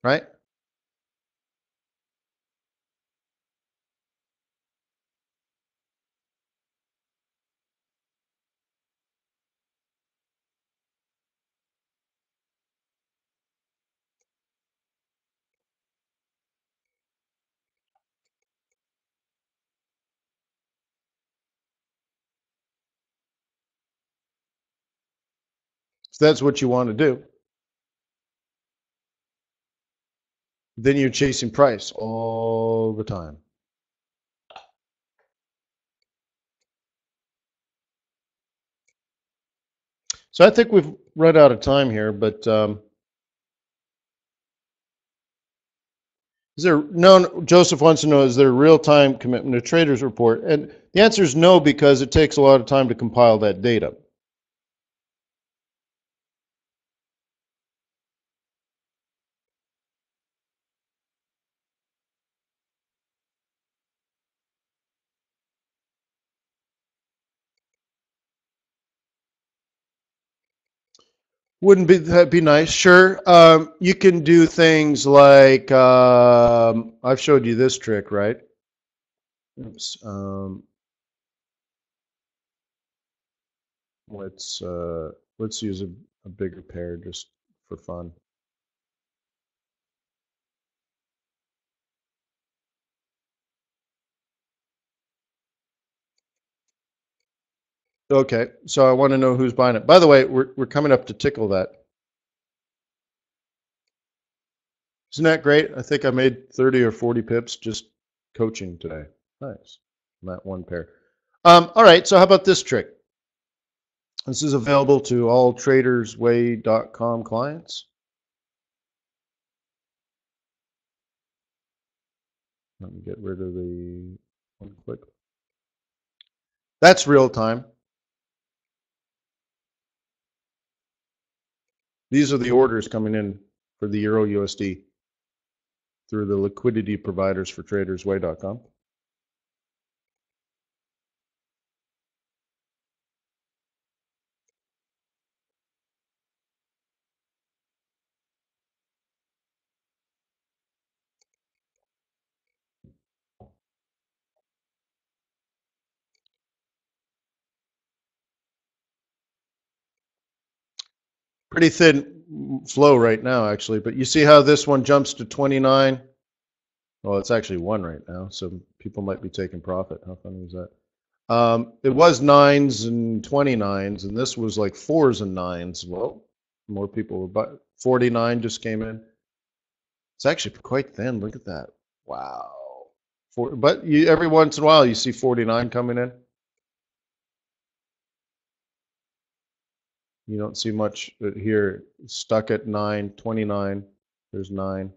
Right? that's what you want to do, then you're chasing price all the time. So I think we've run out of time here, but is there, no, Joseph wants to know, is there a real-time commitment to traders report? And the answer is no, because it takes a lot of time to compile that data. Wouldn't be that be nice? Sure. You can do things like I've showed you this trick, right? Oops. Let's use a bigger pair just for fun. Okay, so I want to know who's buying it. By the way, we're coming up to tickle that. Isn't that great? I think I made 30 or 40 pips just coaching today. Nice. That one pair. All right, so how about this trick? This is available to all TradersWay.com clients. Let me get rid of the one click. That's real time. These are the orders coming in for the Euro USD through the liquidity providers for TradersWay.com. Pretty thin flow right now, actually, but you see how this one jumps to 29? Well, it's actually 1 right now, so people might be taking profit. How funny is that? It was 9s and 29s, and this was like 4s and 9s. Well, more people were buying. 49 just came in. It's actually quite thin. Look at that. Wow. But every once in a while, you see 49 coming in. You don't see much here. Stuck at 9, 29. There's 9.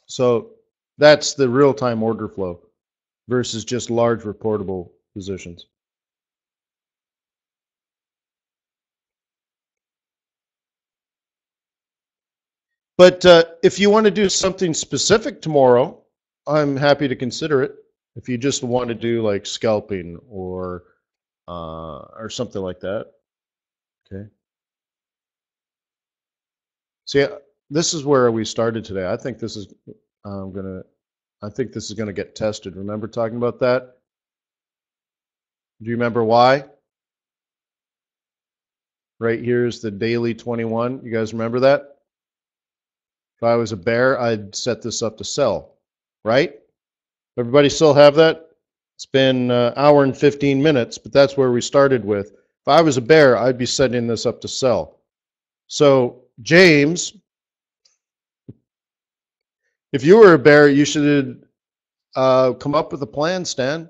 So that's the real-time order flow versus just large reportable positions. But if you want to do something specific tomorrow, I'm happy to consider it. If you just want to do like scalping or something like that. Okay. See, this is where we started today. I think this is gonna get tested. Remember talking about that? Do you remember why? Right here's the daily 21. You guys remember that? If I was a bear, I'd set this up to sell, right? Everybody still have that? It's been an hour and 15 minutes, but that's where we started with. If I was a bear, I'd be setting this up to sell. So, James, if you were a bear, you should come up with a plan, Stan.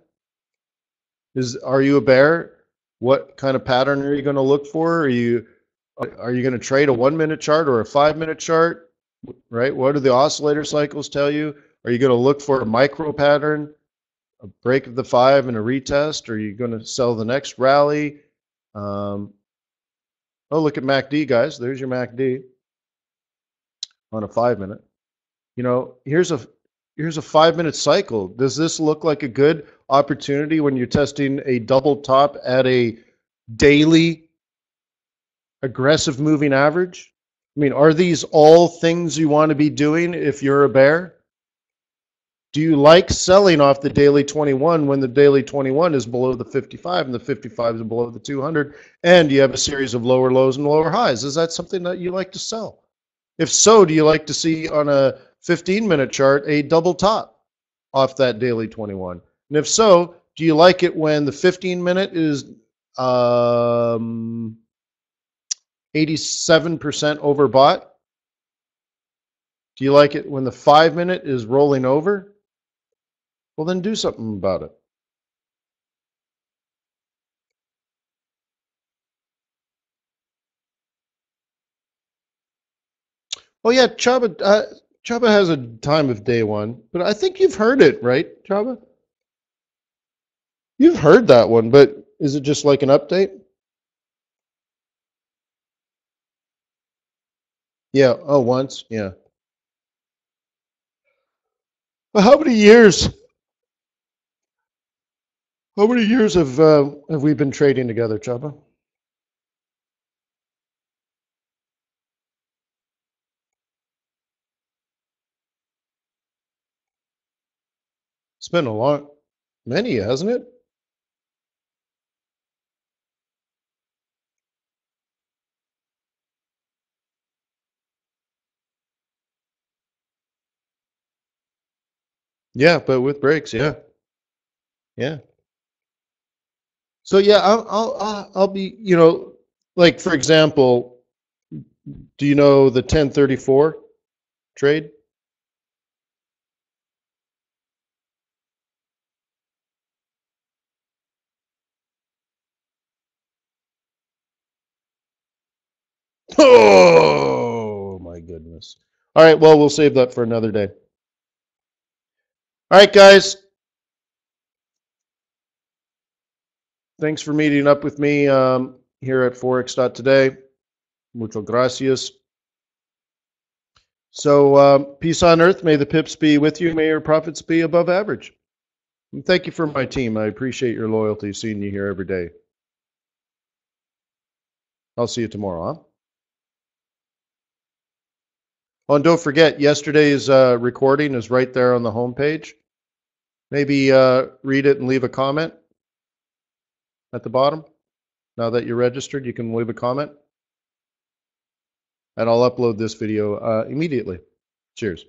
Are you a bear? What kind of pattern are you going to look for? Are you going to trade a 1-minute chart or a 5-minute chart? Right? What do the oscillator cycles tell you? Are you going to look for a micro pattern, a break of the 5 and a retest? Are you going to sell the next rally? Oh, look at MACD, guys. There's your MACD on a 5-minute. You know, here's a 5-minute cycle. Does this look like a good opportunity when you're testing a double top at a daily aggressive moving average? I mean, are these all things you want to be doing if you're a bear? Do you like selling off the daily 21 when the daily 21 is below the 55 and the 55 is below the 200 and you have a series of lower lows and lower highs? Is that something that you like to sell? If so, do you like to see on a 15-minute chart a double top off that daily 21? And if so, do you like it when the 15-minute is 87% overbought. Do you like it when the 5-minute is rolling over? Well, then do something about it. Oh yeah, Chaba has a time of day one, but I think you've heard it, right, Chaba? You've heard that one, but is it just like an update? Yeah. Oh, once. Yeah. Well, how many years? How many years have we been trading together, Chaba? It's been many, hasn't it? Yeah, but with breaks, yeah, yeah. So yeah, I'll be, like for example, do you know the 1034 trade? Oh my goodness. All right, well, we'll save that for another day. All right, guys. Thanks for meeting up with me here at Forex.Today. Muchas gracias. So, peace on earth. May the pips be with you. May your profits be above average. And thank you for my team. I appreciate your loyalty, seeing you here every day. I'll see you tomorrow, huh? Oh, and don't forget, yesterday's recording is right there on the homepage. Maybe read it and leave a comment at the bottom. Now that you're registered, you can leave a comment. And I'll upload this video immediately. Cheers.